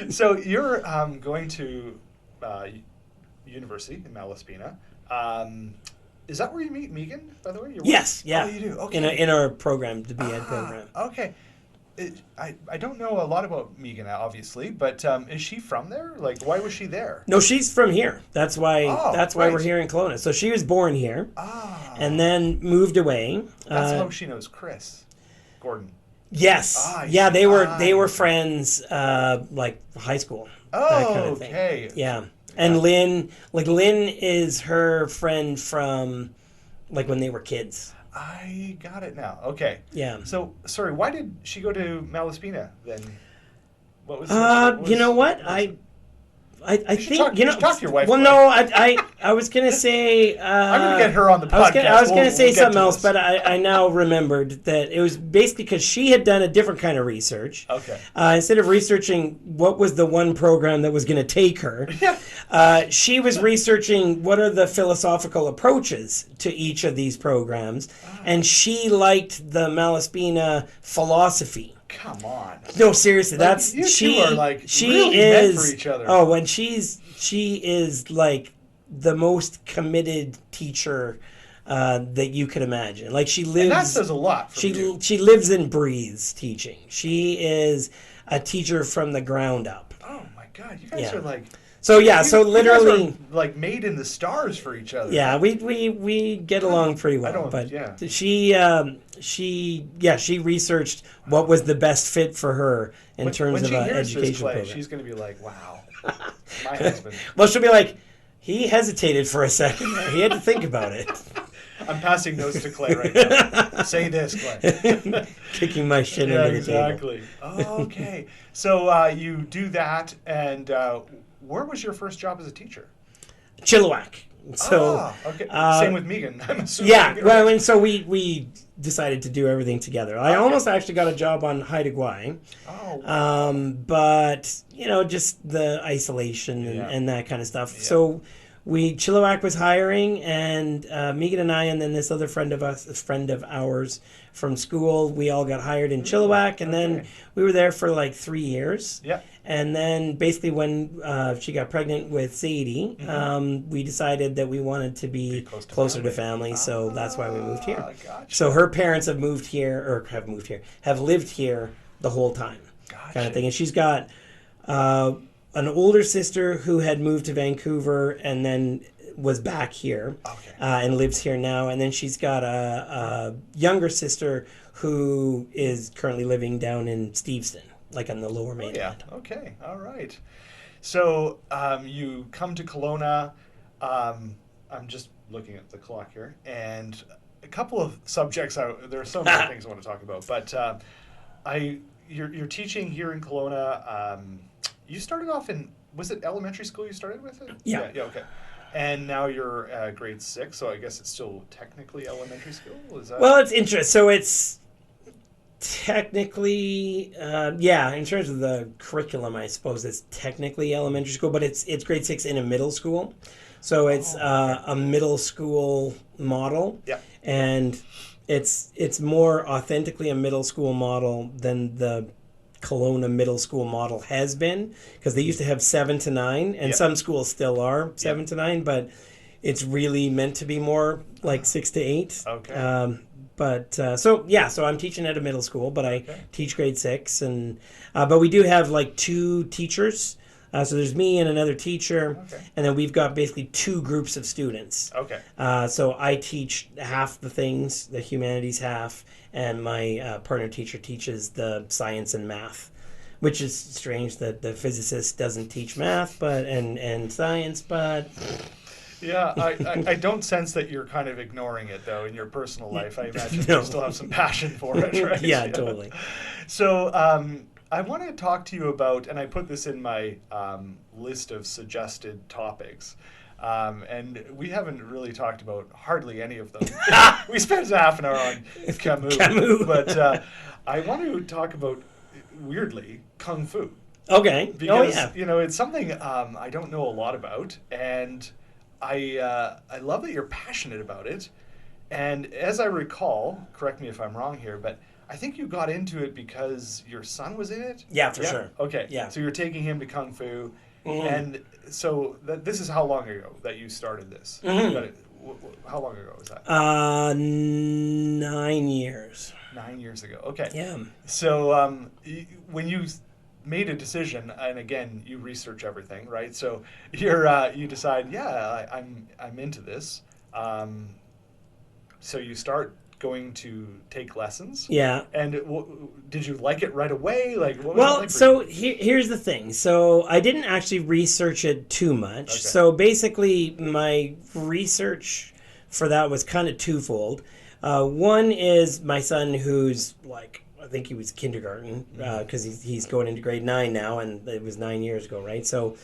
So you're going to university in Malaspina. Is that where you meet Megan, by the way? Yes, yeah. Oh, you do. Okay. In our program, the B.Ed program. Okay. I don't know a lot about Megan, obviously, but is she from there? Like, why was she there? No, she's from here. That's why. That's why right. we're here in Kelowna. So she was born here, and Ah, then moved away. that's how she knows Chris Gordon. Yes. I Yeah, see. they were friends like high school. That Oh, kind of thing. okay. Yeah. And Lynn is her friend from like when they were kids. I got it now. Okay. Yeah. So, sorry, why did she go to Malaspina then? What was? You know what? I think you should talk to your wife. Well, Clay. no, I was gonna say. I'm gonna get her on the podcast. I was gonna say we'll something get to else, this. but I now remembered that it was basically because she had done a different kind of research. Okay. Instead of researching what was the one program that was going to take her, she was researching what are the philosophical approaches to each of these programs, and she liked the Malaspina philosophy. Come on. No, seriously, Like, that's you she. two are, like, she really is meant for each other. Oh, and she is like the most committed teacher that you could imagine. Like she lives. And that says a lot from you. She lives and breathes teaching. She is a teacher from the ground up. Oh my God, you guys Yeah. are like. So yeah, you- so you guys literally, are, like, made in the stars for each other. yeah, we get along pretty well. don't- But yeah. she researched what was the best fit for her in terms when of she an hears this, education Clay, program. she's going to be like, "Wow, my husband." Well, she'll be like, he hesitated for a second there. He had to think about it. I'm passing notes to Clay right now. Say this, Clay. Kicking my shit Yeah, under the table. exactly. Oh, okay. So you do that, and where was your first job as a teacher? Chilliwack. So okay. Same with Megan. I'm assuming. yeah, well, and so we decided to do everything together. I almost actually got a job on Haida Gwaii. Oh. Wow. But just the isolation and that kind of stuff. Yeah. So Chilliwack was hiring, and Megan and I, and then this other friend of ours from school, we all got hired in Chilliwack, and then we were there for like 3 years. Yeah. And then basically when she got pregnant with Sadie, we decided that we wanted to be closer to family, so that's why we moved here. Gotcha. So her parents have lived here the whole time, kind of thing. And she's got an older sister who had moved to Vancouver and then was back here and lives here now. And then she's got a younger sister who is currently living down in Steveston, like on the Lower Mainland. Yeah. Okay. All right. So you come to Kelowna. I'm just looking at the clock here, and a couple of subjects. There are so many things I want to talk about, but you're teaching here in Kelowna. You started off was it elementary school you started with? Yeah. Yeah. Okay. And now you're grade 6, so I guess it's still technically elementary school. Is that? Well, it's interesting. So it's technically, in terms of the curriculum, I suppose it's technically elementary school, but it's grade 6 in a middle school. So it's a middle school model. Yeah. And it's more authentically a middle school model than the Kelowna middle school model has been, because they used to have 7 to 9, and some schools still are 7 to 9, but it's really meant to be more like 6 to 8. Okay. So I'm teaching at a middle school, but I teach grade 6, and but we do have like 2 teachers. So there's me and another teacher, and then we've got basically 2 groups of students. Okay. So I teach half the things, the humanities half, and my partner teacher teaches the science and math, which is strange that the physicist doesn't teach math, and science, but. Yeah, I don't sense that you're kind of ignoring it, though, in your personal life. I imagine you still have some passion for it, right? Yeah, totally. So I want to talk to you about, and I put this in my list of suggested topics, and we haven't really talked about hardly any of them. We spent half an hour on Camus. But I want to talk about, weirdly, Kung Fu. Okay. Because, it's something I don't know a lot about, and I love that you're passionate about it. And as I recall, correct me if I'm wrong here, but I think you got into it because your son was in it? Yeah, for sure. Okay. Yeah. So you're taking him to Kung Fu, And so this is how long ago that you started this? How long ago was that? 9 years. 9 years ago. Okay. Yeah. So when you made a decision, and again, you research everything, right? So you decide, I'm into this. So you start going to take lessons. Yeah. And did you like it right away? Like, what was it like for you? Here's the thing. So I didn't actually research it too much. Okay. So basically, my research for that was kind of twofold. One is my son, who's like, I think he was kindergarten, because he's going into grade 9 now, and it was 9 years ago, right? So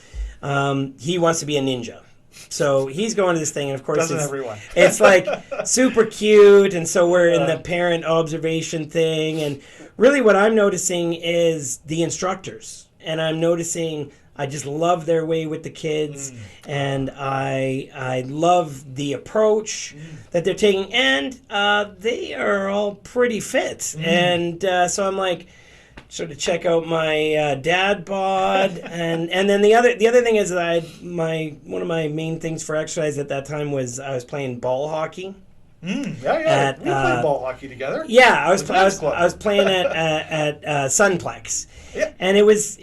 he wants to be a ninja. So he's going to this thing, and of course, Doesn't everyone? It's like super cute, and so we're in the parent observation thing, and really what I'm noticing is the instructors, and I'm noticing I just love their way with the kids, and I love the approach that they're taking, and they are all pretty fit, and so I'm like, sort of check out my dad bod, and then the other thing is that one of my main things for exercise at that time was I was playing ball hockey. We played ball hockey together. Yeah, I was playing at Sunplex, and it was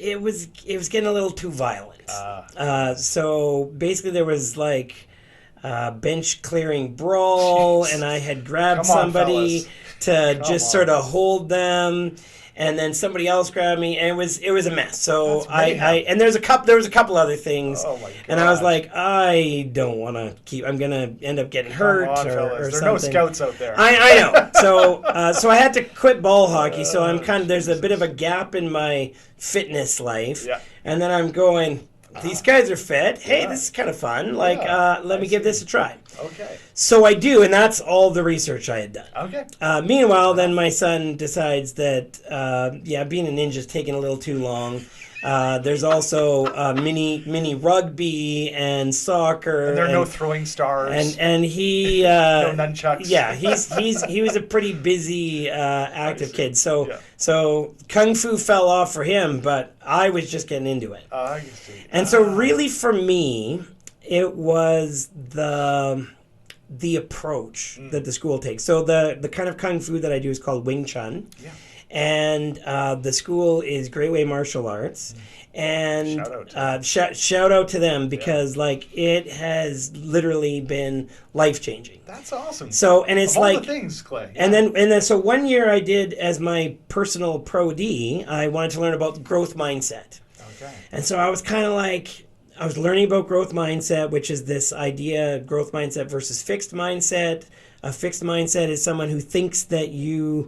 getting a little too violent. So basically, there was like bench clearing brawl, and I had grabbed somebody to just sort of hold them. And then somebody else grabbed me, and it was a mess. So and there was a couple other things, and I was like, I don't want to keep. I'm gonna end up getting hurt or there something. There are no scouts out there. I know. So I had to quit ball hockey. So I'm there's a bit of a gap in my fitness life, and then I'm going. These guys are fit. Hey, this is kind of fun. Like, let me give this a try. Okay. So I do, and that's all the research I had done. Okay. Meanwhile, then my son decides that, being a ninja is taking a little too long. There's also mini rugby and soccer. And there are no throwing stars. And he no nunchucks. Yeah, he was a pretty busy, active kid. So kung fu fell off for him, but I was just getting into it. I see. And so really for me, it was the approach that the school takes. So the kind of kung fu that I do is called Wing Chun. Yeah. And the school is Great Way Martial Arts. And shout out to them because like it has literally been life-changing. That's awesome. So and it's of all like the things, Clay. And then so one year I did as my personal pro D, I wanted to learn about growth mindset. Okay. And so I was kind of like I was learning about growth mindset, which is this idea of growth mindset versus fixed mindset. A fixed mindset is someone who thinks that you're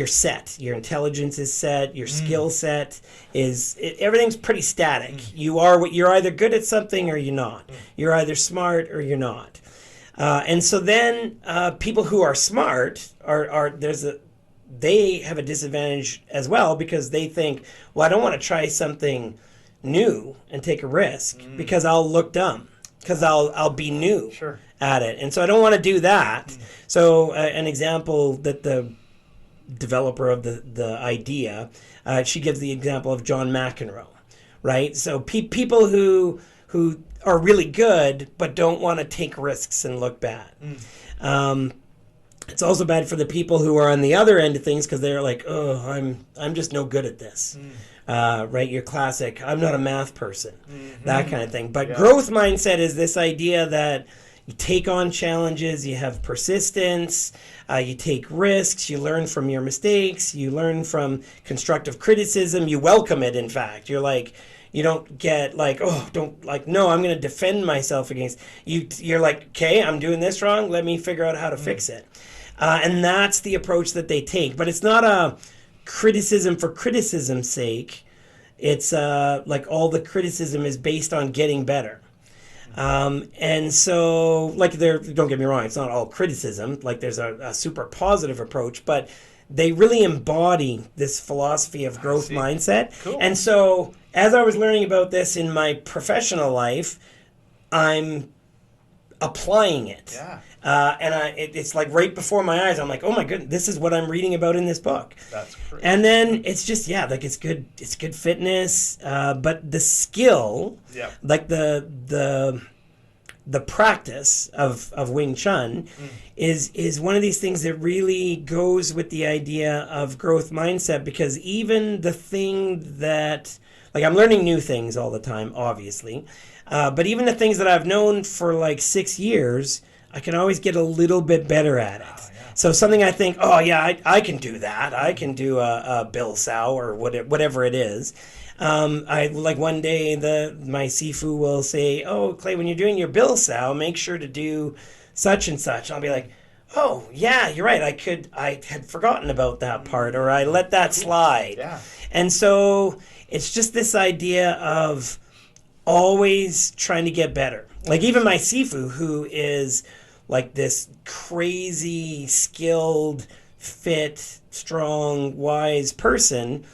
set, your intelligence is set, your skill set everything's pretty static. You're either good at something or you're not. You're either smart or you're not. And so then people who are smart they have a disadvantage as well because they think, well, I don't want to try something new and take a risk because I'll look dumb because I'll be new at it, and so I don't want to do that. So an example that the developer of the idea, she gives the example of John McEnroe, right? So people who are really good but don't want to take risks and look bad. It's also bad for the people who are on the other end of things because they're like, oh, I'm just no good at this. Right? Your classic, I'm not a math person, that kind of thing. But growth mindset is this idea that you take on challenges, you have persistence, you take risks, you learn from your mistakes, you learn from constructive criticism, you welcome it, in fact. You're like, you don't get like, no, I'm going to defend myself against you. You're like, okay, I'm doing this wrong, let me figure out how to fix it. And that's the approach that they take. But it's not a criticism for criticism's sake. It's like all the criticism is based on getting better. And so, like, don't get me wrong, it's not all criticism. Like, there's a super positive approach, but they really embody this philosophy of growth mindset. Cool. And so, as I was learning about this in my professional life, I'm applying it. Yeah. It's like right before my eyes. I'm like, oh my goodness, this is what I'm reading about in this book. That's great. And then it's just, like it's good fitness, but the skill, Yeah. like the practice of Wing Chun is one of these things that really goes with the idea of growth mindset, because even the thing that, like, I'm learning new things all the time, obviously, but even the things that I've known for like 6 years, I can always get a little bit better at it. Oh, yeah. So something I think, oh yeah, I can do that. I can do a Bill Sow or whatever it is. I like one day my Sifu will say, "Oh, Clay, when you're doing your Bill Sow, make sure to do such and such." I'll be like, "Oh, yeah, you're right. I had forgotten about that part, or I let that slide." Yeah. And so it's just this idea of always trying to get better. Like even my Sifu, who is like this crazy, skilled, fit, strong, wise person,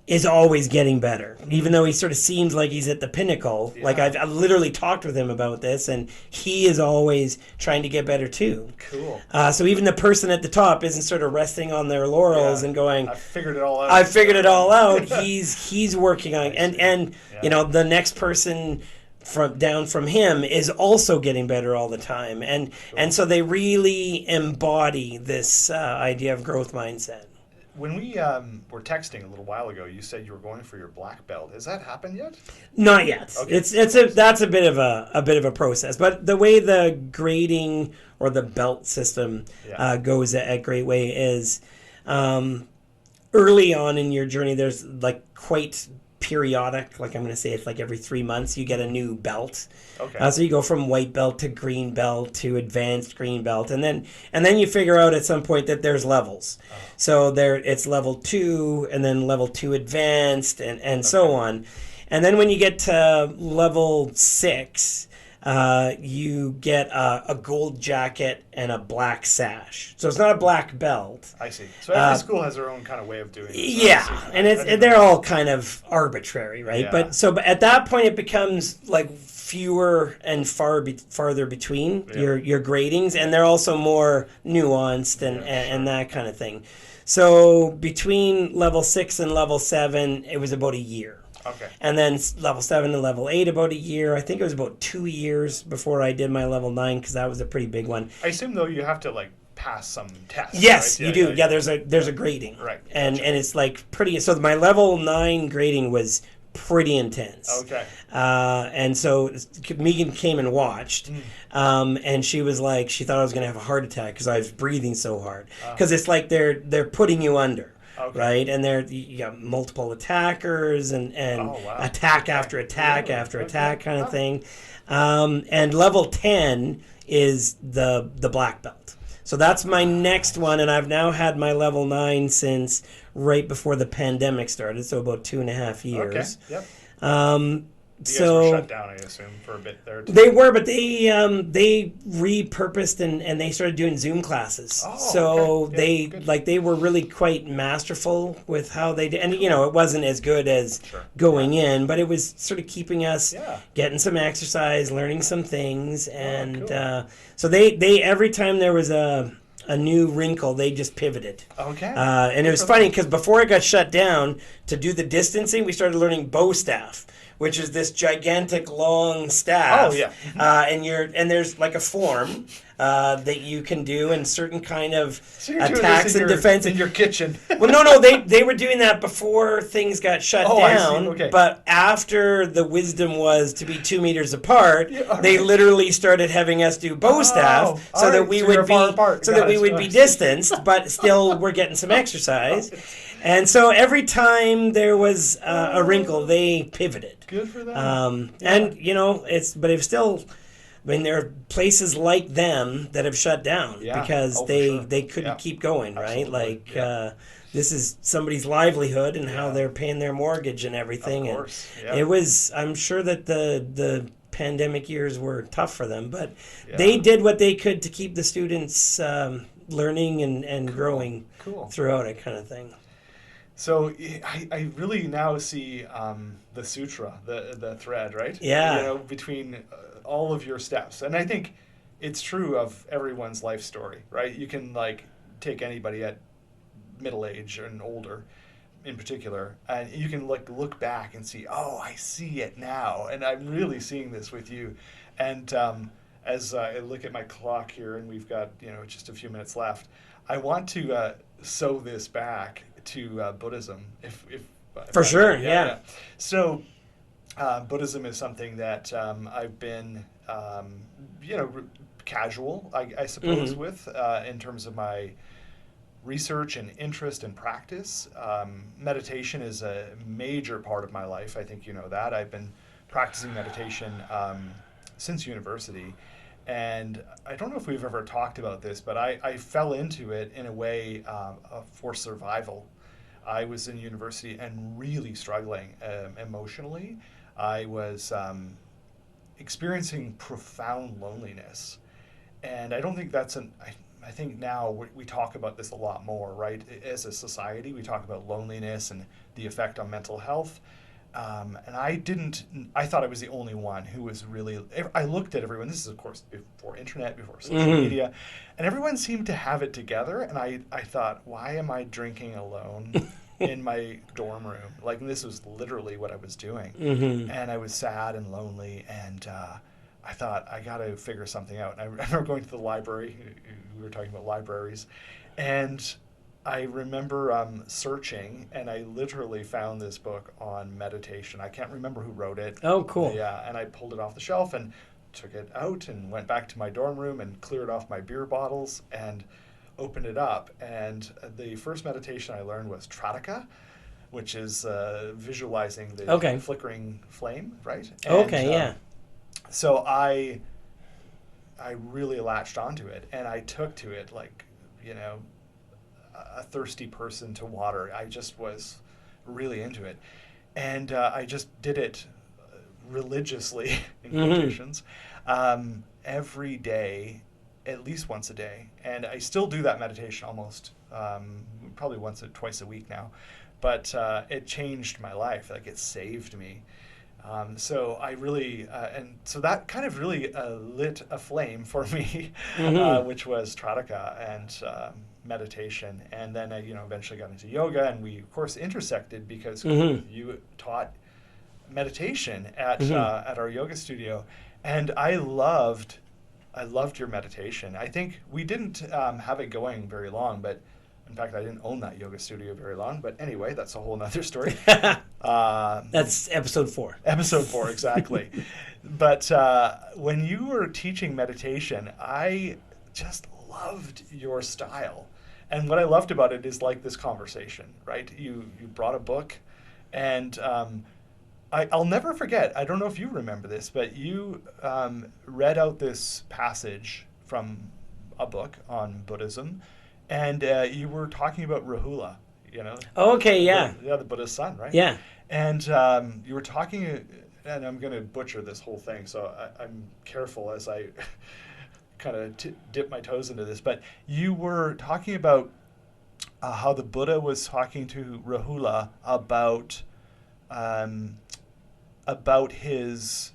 is always getting better, even though he sort of seems like he's at the pinnacle. Yeah. Like I've literally talked with him about this, and he is always trying to get better too. Cool. So even the person at the top isn't sort of resting on their laurels and going, I figured it all out. I figured it all out. He's working on it. And Yeah. you know, the next person down from him is also getting better all the time. And so they really embody this idea of growth mindset. When we were texting a little while ago, you said you were going for your black belt. Has that happened yet? Not yet. Okay. That's a bit of a process. But the way the grading or the belt system goes at Great Way is early on in your journey. There's like quite periodic. Like I'm going to say it's like every 3 months you get a new belt. Okay. So you go from white belt to green belt to advanced green belt, and then you figure out at some point that there's levels. So it's level 2, and then level 2 advanced, and so on. And then when you get to level 6, you get a gold jacket and a black sash. So it's not a black belt. I see. So every school has their own kind of way of doing it. Yeah, and they're all kind of arbitrary, right? Yeah. But at that point it becomes like fewer and farther between your gradings, and they're also more nuanced and that kind of thing. So between level 6 and level 7, it was about a year. Okay. And then level 7 and level 8 about a year. I think it was about 2 years before I did my level 9, because that was a pretty big one. I assume though you have to like pass some tests. Yes, right? you do. Yeah, there's a grading. Right. And Gotcha. and it's like pretty. So my level 9 grading was pretty intense. Okay. And so Megan came and watched, and she was like, she thought I was going to have a heart attack because I was breathing so hard. Because it's like they're putting you under. Okay. Right, and you got multiple attackers and Oh, wow. attack after attack Yeah. after Okay. attack kind of thing. And level 10 is the black belt. So that's my next one, and I've now had my level 9 since right before the pandemic started, so about 2.5 years. Okay. Yep. You guys So were shut down, I assume, for a bit there too. they were, but they repurposed and they started doing Zoom classes. Oh, so okay. Yeah, good. they were really quite masterful with how they did, and it wasn't as good as Sure. going in, but it was sort of keeping us Yeah. getting some exercise, learning some things, and cool. so they every time there was a new wrinkle, they just pivoted. Okay. And it was funny because before it got shut down, to do the distancing, we started learning bow staff, which is this gigantic long staff. Oh, yeah. And there's like a form that you can do, and certain kind of So you're doing attacks this in and your, defense. in your kitchen. Well, no, they were doing that before things got shut Oh, I see. down. Okay. But after the wisdom was to be 2 meters apart, Yeah, all they right. literally started having us do bow staff all so that right. we So would you're far be apart. so Got that we it. would be distanced, but still we're getting some exercise. And so every time there was a wrinkle, they pivoted. Good for them. And but it's still. I mean, there are places like them that have shut down Yeah. because Oh, for they sure. couldn't Yeah. keep going, right? Absolutely. Like Yeah. this is somebody's livelihood and how Yeah. they're paying their mortgage and everything. Of course. And Yeah. it was. I'm sure that the pandemic years were tough for them, but Yeah. they did what they could to keep the students learning and growing Cool. throughout it, kind of thing. So I really now see the sutra, the thread, right? Yeah. Between all of your steps, and I think it's true of everyone's life story, right? You can like take anybody at middle age and older in particular, and you can look back and see, oh, I see it now, and I'm really seeing this with you. And as I look at my clock here, and we've got just a few minutes left, I want to sew this back to Buddhism, if For I sure, may. yeah. So Buddhism is something that I've been casual, I suppose, Mhm. with in terms of my research and interest and practice. Meditation is a major part of my life. I think you know that. I've been practicing meditation since university. And I don't know if we've ever talked about this, but I fell into it in a way for survival. I was in university and really struggling emotionally. I was experiencing profound loneliness. And I don't think that's I think now we talk about this a lot more, right? As a society, we talk about loneliness and the effect on mental health. And I thought I was the only one who was really, I looked at everyone, this is of course before internet, before social media, and everyone seemed to have it together. And I thought, why am I drinking alone in my dorm room? Like, this was literally what I was doing. And I was sad and lonely, and I thought, I got to figure something out. And I remember going to the library. We were talking about libraries. And I remember searching, and I literally found this book on meditation. I can't remember who wrote it. Oh, cool. Yeah, and I pulled it off the shelf and took it out and went back to my dorm room and cleared off my beer bottles and opened it up. And the first meditation I learned was Trataka, which is visualizing the flickering flame, right? And, Yeah. so I really latched onto it, and I took to it like, a thirsty person to water. I just was really into it, and I just did it religiously in quotations every day, at least once a day. And I still do that meditation almost probably once or twice a week now, but it changed my life. Like, it saved me. So I really, and so that kind of really lit a flame for me, which was Trataka and meditation. And then I, eventually got into yoga, and we of course intersected because you taught meditation at our yoga studio, and I loved your meditation. I think we didn't have it going very long, but in fact, I didn't own that yoga studio very long. But anyway, that's a whole nother story. That's episode 4. Episode 4, exactly. But when you were teaching meditation, I just loved your style. And what I loved about it is like this conversation, right? You brought a book, and I'll never forget, I don't know if you remember this, but you read out this passage from a book on Buddhism, and you were talking about Rahula, Okay, yeah. the Buddha's son, right? Yeah. And you were talking, and I'm going to butcher this whole thing, so I'm careful as I kind of dip my toes into this. But you were talking about how the Buddha was talking to Rahula about his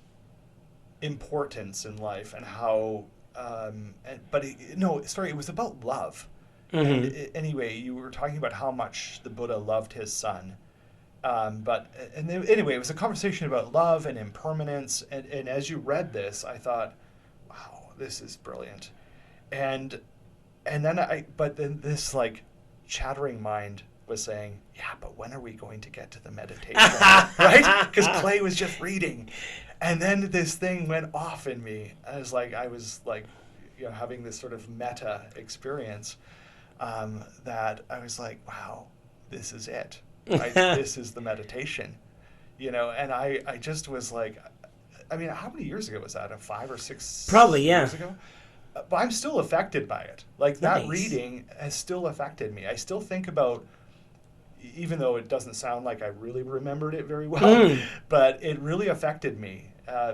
importance in life and how, it was about love. And anyway, you were talking about how much the Buddha loved his son. Anyway, it was a conversation about love and impermanence. And as you read this, I thought, wow, this is brilliant. And then this like chattering mind was saying, yeah, but when are we going to get to the meditation? Right? Because Clay was just reading. And then this thing went off in me. I was like, having this sort of meta experience. That I was like, wow, this is it. Right? This is the meditation. And I just was like, I mean, how many years ago was that? 5 or 6 Probably, yeah. years ago? But I'm still affected by it. Like, that Nice. reading has still affected me. I still think about, even though it doesn't sound like I really remembered it very well, but it really affected me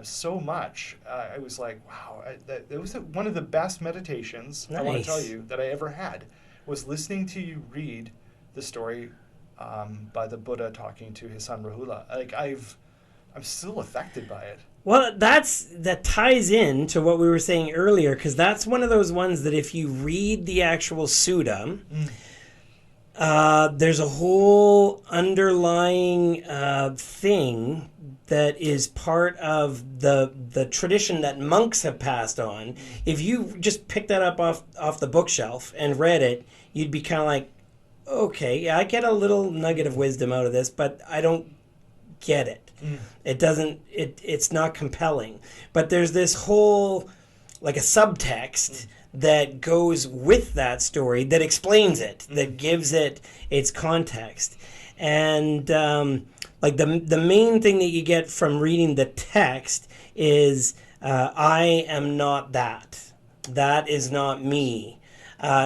so much. I was like, wow, it was one of the best meditations, I want to tell Nice. you, that I ever had, was listening to you read the story by the Buddha talking to his son Rahula. Like, I'm still affected by it. Well, that ties in to what we were saying earlier, because that's one of those ones that if you read the actual Sutta, there's a whole underlying thing that is part of the tradition that monks have passed on. If you just picked that up off the bookshelf and read it, you'd be kind of like, okay, yeah, I get a little nugget of wisdom out of this, but I don't get it. It doesn't. It's not compelling. But there's this whole, like a subtext that goes with that story that explains it, that gives it its context, and like the main thing that you get from reading the text is I am not that. That is not me.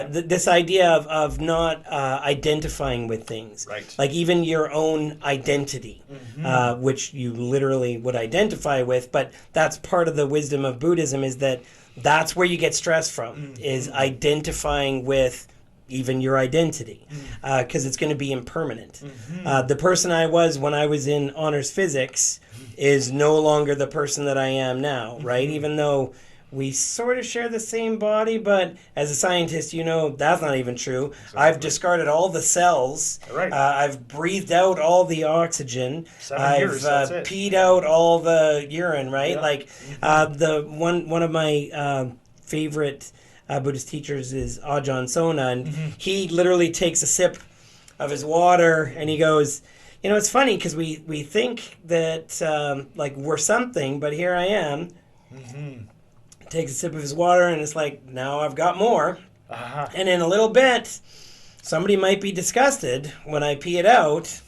This idea of not identifying with things, Right. like even your own identity, which you literally would identify with, but that's part of the wisdom of Buddhism, is that that's where you get stress from, is identifying with even your identity, because it's going to be impermanent. The person I was when I was in honors physics is no longer the person that I am now, right? Even though we sort of share the same body, but as a scientist, you know that's not even true. Exactly. I've discarded all the cells. Right. I've breathed out all the oxygen. 7 years, that's it. Peed out all the urine, right? Yeah. Like the one of my favorite Buddhist teachers is Ajahn Sona, and he literally takes a sip of his water and he goes, you know, it's funny because we think that like we're something, but here I am. Takes a sip of his water and it's like, now I've got more. And in a little bit, somebody might be disgusted when I pee it out,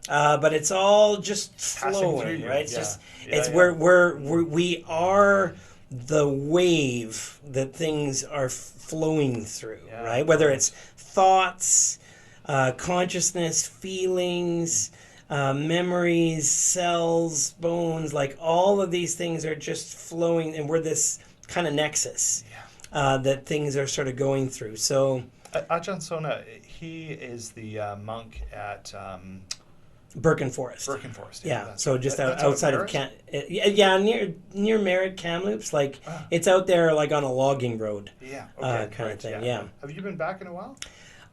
but it's all just flowing, right? It's just, it's where we are the wave that things are flowing through, right? Whether it's thoughts, consciousness, feelings, memories, cells, bones, like all of these things are just flowing, and we're this kind of nexus that things are sort of going through. So Ajahn Sona, he is the monk at Birken Forest. Birken Forest. Yeah, so just outside of near Merritt, Kamloops. Like it's out there, like on a logging road. Yeah, okay, kind of thing. Yeah. Have you been back in a while?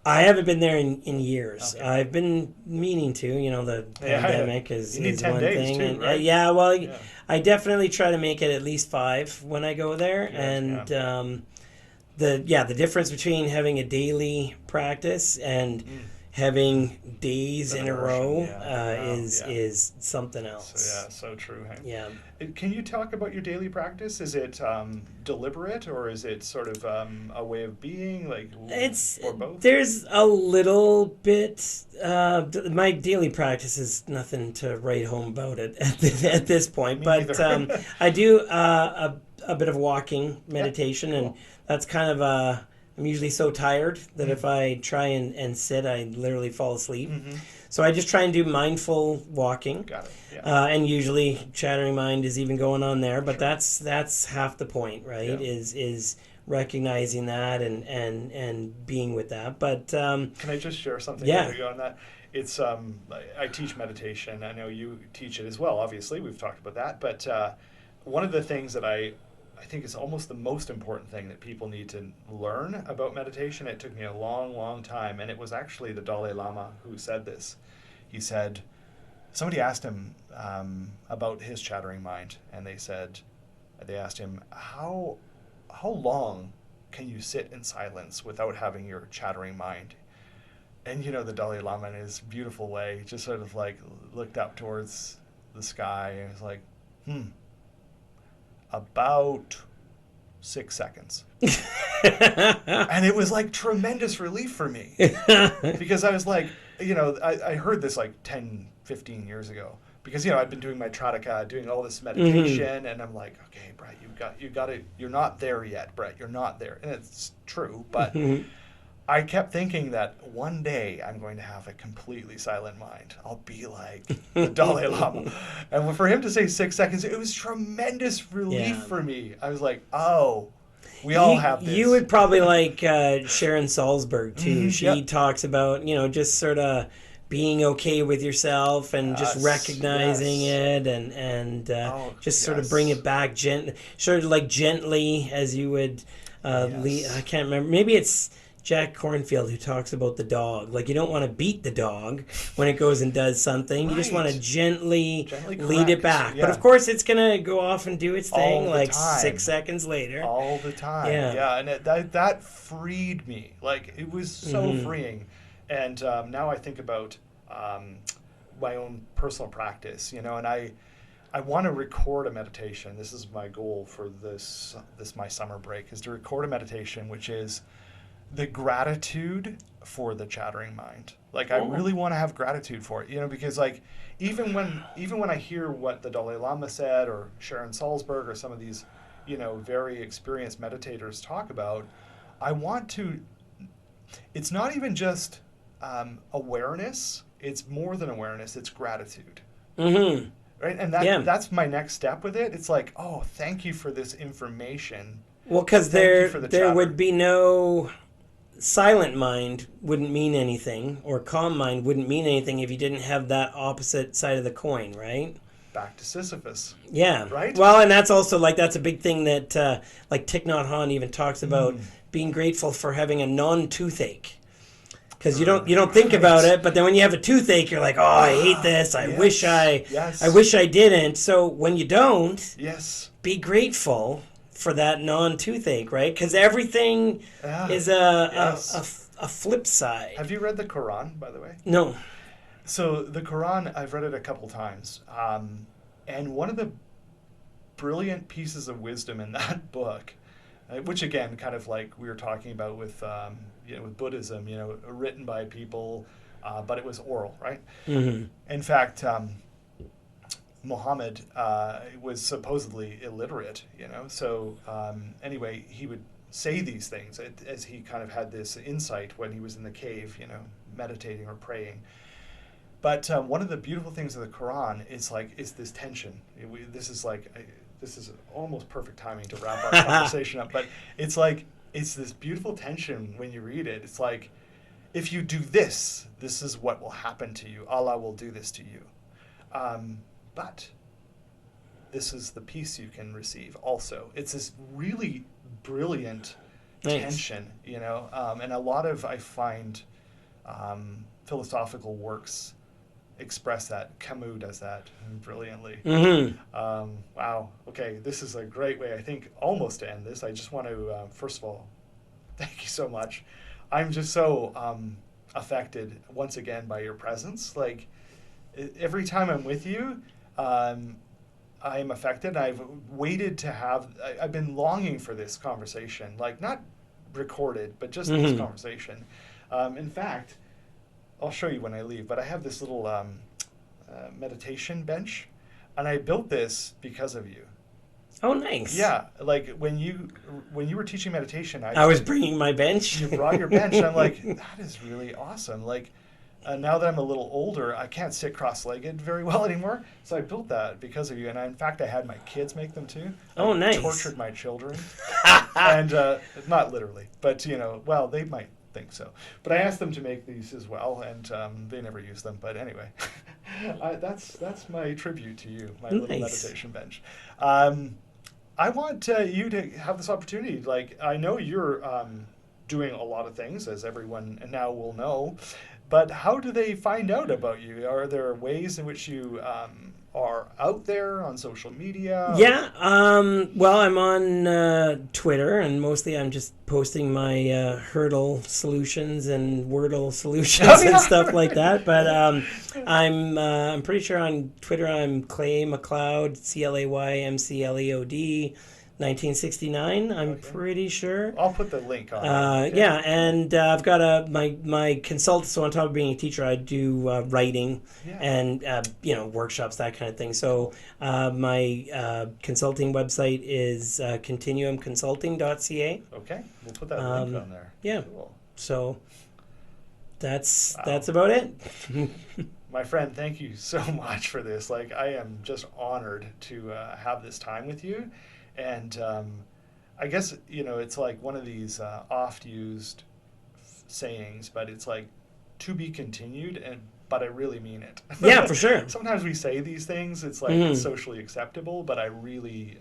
I haven't been there in years. Okay. I've been meaning to. You know, the pandemic is you need 10 one days thing. too, And, right? I definitely try to make it at least 5 when I go there. The difference between having a daily practice and having days in a row is something else. So true. Hey? Yeah. Can you talk about your daily practice? Is it deliberate, or is it sort of a way of being, like, or both? There's a little bit. My daily practice is nothing to write home about it at this point, but I do a bit of walking meditation, and that's kind of I'm usually so tired that if I try and sit, I literally fall asleep. So I just try and do mindful walking. Got it. Yeah. And usually chattering mind is even going on there, but that's half the point, right? Yeah. Is recognizing that and being with that. But can I just share something on that? It's I teach meditation. I know you teach it as well, obviously. We've talked about that. But one of the things that I think is almost the most important thing that people need to learn about meditation. It took me a long, long time, and it was actually the Dalai Lama who said this. He said, somebody asked him about his chattering mind, and they asked him, how long can you sit in silence without having your chattering mind? And the Dalai Lama, in his beautiful way, just sort of like looked up towards the sky and was like, about 6 seconds. And it was like tremendous relief for me because I was like, I heard this like 10, 15 years ago because, I'd been doing my Trataka, doing all this meditation, and I'm like, okay, Brett, you got it. You're not there yet, Brett. You're not there. And it's true, but I kept thinking that one day I'm going to have a completely silent mind. I'll be like the Dalai Lama. And for him to say 6 seconds, it was tremendous relief for me. I was like, oh, we all have this. You would probably like Sharon Salzberg, too. She talks about, just sort of being okay with yourself and just Yes, recognizing yes. it and Oh, just sort of bring yes. it back sort of like gently as you would I Yes. can't remember, maybe it's Jack Cornfield who talks about the dog. Like, you don't want to beat the dog when it goes and does something. You just want to Right. gently Gently lead it correct. back. But of Yeah. course, it's gonna go off and do its thing All the like six time. seconds later. All the time. Yeah. Yeah. And that freed me. Like, it was so Mm-hmm. freeing. And now I think about um, my own personal practice, and I want to record a meditation. This is my goal for this my summer break, is to record a meditation, which is the gratitude for the chattering mind. Like, I Oh. really want to have gratitude for it, because like even when I hear what the Dalai Lama said, or Sharon Salzberg, or some of these, very experienced meditators talk about, I want to. It's not even just awareness. It's more than awareness. It's gratitude. Mm-hmm. Right, and Yeah. that's my next step with it. It's like, oh, thank you for this information. Well, because Thank you there for the there would chatter. be no silent mind wouldn't mean anything, or calm mind wouldn't mean anything if you didn't have that opposite side of the coin, right? Back to Sisyphus, Yeah. right? Well, and that's also like that's a big thing that like Thich Nhat Hanh even talks about being grateful for having a non-toothache. Because you don't think about Right. it, but then when you have a toothache, you're like, oh, I hate this. I wish I Yes. wish I didn't. So when you don't, Yes. be grateful for that non-toothache, right? Because everything Yeah. is Yes. a flip side. Have you read the Quran, by the way? No. So the Quran, I've read it a couple times, and one of the brilliant pieces of wisdom in that book, which again, kind of like we were talking about with Buddhism, written by people, but it was oral, right? Mm-hmm. In fact, Muhammad was supposedly illiterate, So anyway, he would say these things as he kind of had this insight when he was in the cave, meditating or praying. But one of the beautiful things of the Quran is this tension. This is almost perfect timing to wrap our conversation up. But it's this beautiful tension when you read it. It's like, if you do this, this is what will happen to you. Allah will do this to you. But this is the peace you can receive also. It's this really brilliant Nice. tension, and a lot of, I find, philosophical works express that. Camus does that brilliantly. Mm-hmm. Wow. Okay, this is a great way, I think, almost to end this. I just want to, first of all, thank you so much. I'm just so affected once again by your presence. Like, every time I'm with you, I'm affected. I've waited to I've been longing for this conversation, like, not recorded, but just this conversation. In fact, I'll show you when I leave, but I have this little meditation bench, and I built this because of you. Oh, nice. Yeah, like when you were teaching meditation, I was bringing my bench. you brought your bench, and I'm like, that is really awesome. Like, now that I'm a little older, I can't sit cross-legged very well anymore, so I built that because of you. And in fact, I had my kids make them too. Oh, I nice. tortured my children, and not literally, but well, they might think so. But I asked them to make these as well, and they never use them. But anyway, that's my tribute to you, my little Nice. meditation bench. I want you to have this opportunity. Like, I know you're doing a lot of things, as everyone now will know, but how do they find out about you? Are there ways in which you are out there on social media? Yeah. Well, I'm on Twitter, and mostly I'm just posting my hurdle solutions and Wordle solutions Oh, yeah. and stuff like that. But I'm pretty sure on Twitter I'm Clay Macleod, ClayMcleod, 1969. I'm Okay. pretty sure. I'll put the link on. Okay. Yeah, and I've got my consult. So on top of being a teacher, I do writing Yeah. and workshops, that kind of thing. So my consulting website is continuumconsulting.ca. Okay, we'll put that link on there. Yeah. Cool. So that's Wow. that's about it. My friend, thank you so much for this. Like, I am just honored to have this time with you. And I guess, it's like one of these oft-used sayings, but it's like, to be continued, but I really mean it. Yeah, for sure. Sometimes we say these things, it's like it's socially acceptable, but I really,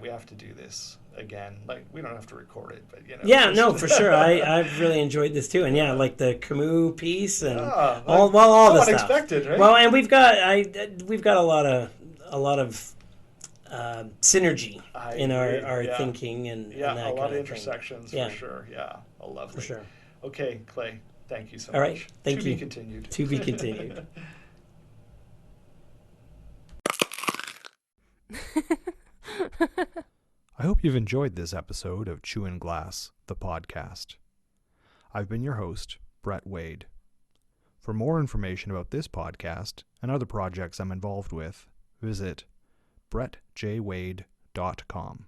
we have to do this again. Like, we don't have to record it, but Yeah, no, for sure. I've really enjoyed this too, and like the Camus piece and all the stuff. Unexpected, right? Well, and we've got a lot of synergy in our thinking and that a lot kind of intersections thing. for sure. Yeah, lovely. For sure. Okay, Clay, thank you so much. All right, thank you. To be continued. To be continued. I hope you've enjoyed this episode of Chewin' Glass, the podcast. I've been your host, Brett Wade. For more information about this podcast and other projects I'm involved with, visit brettjwade.com.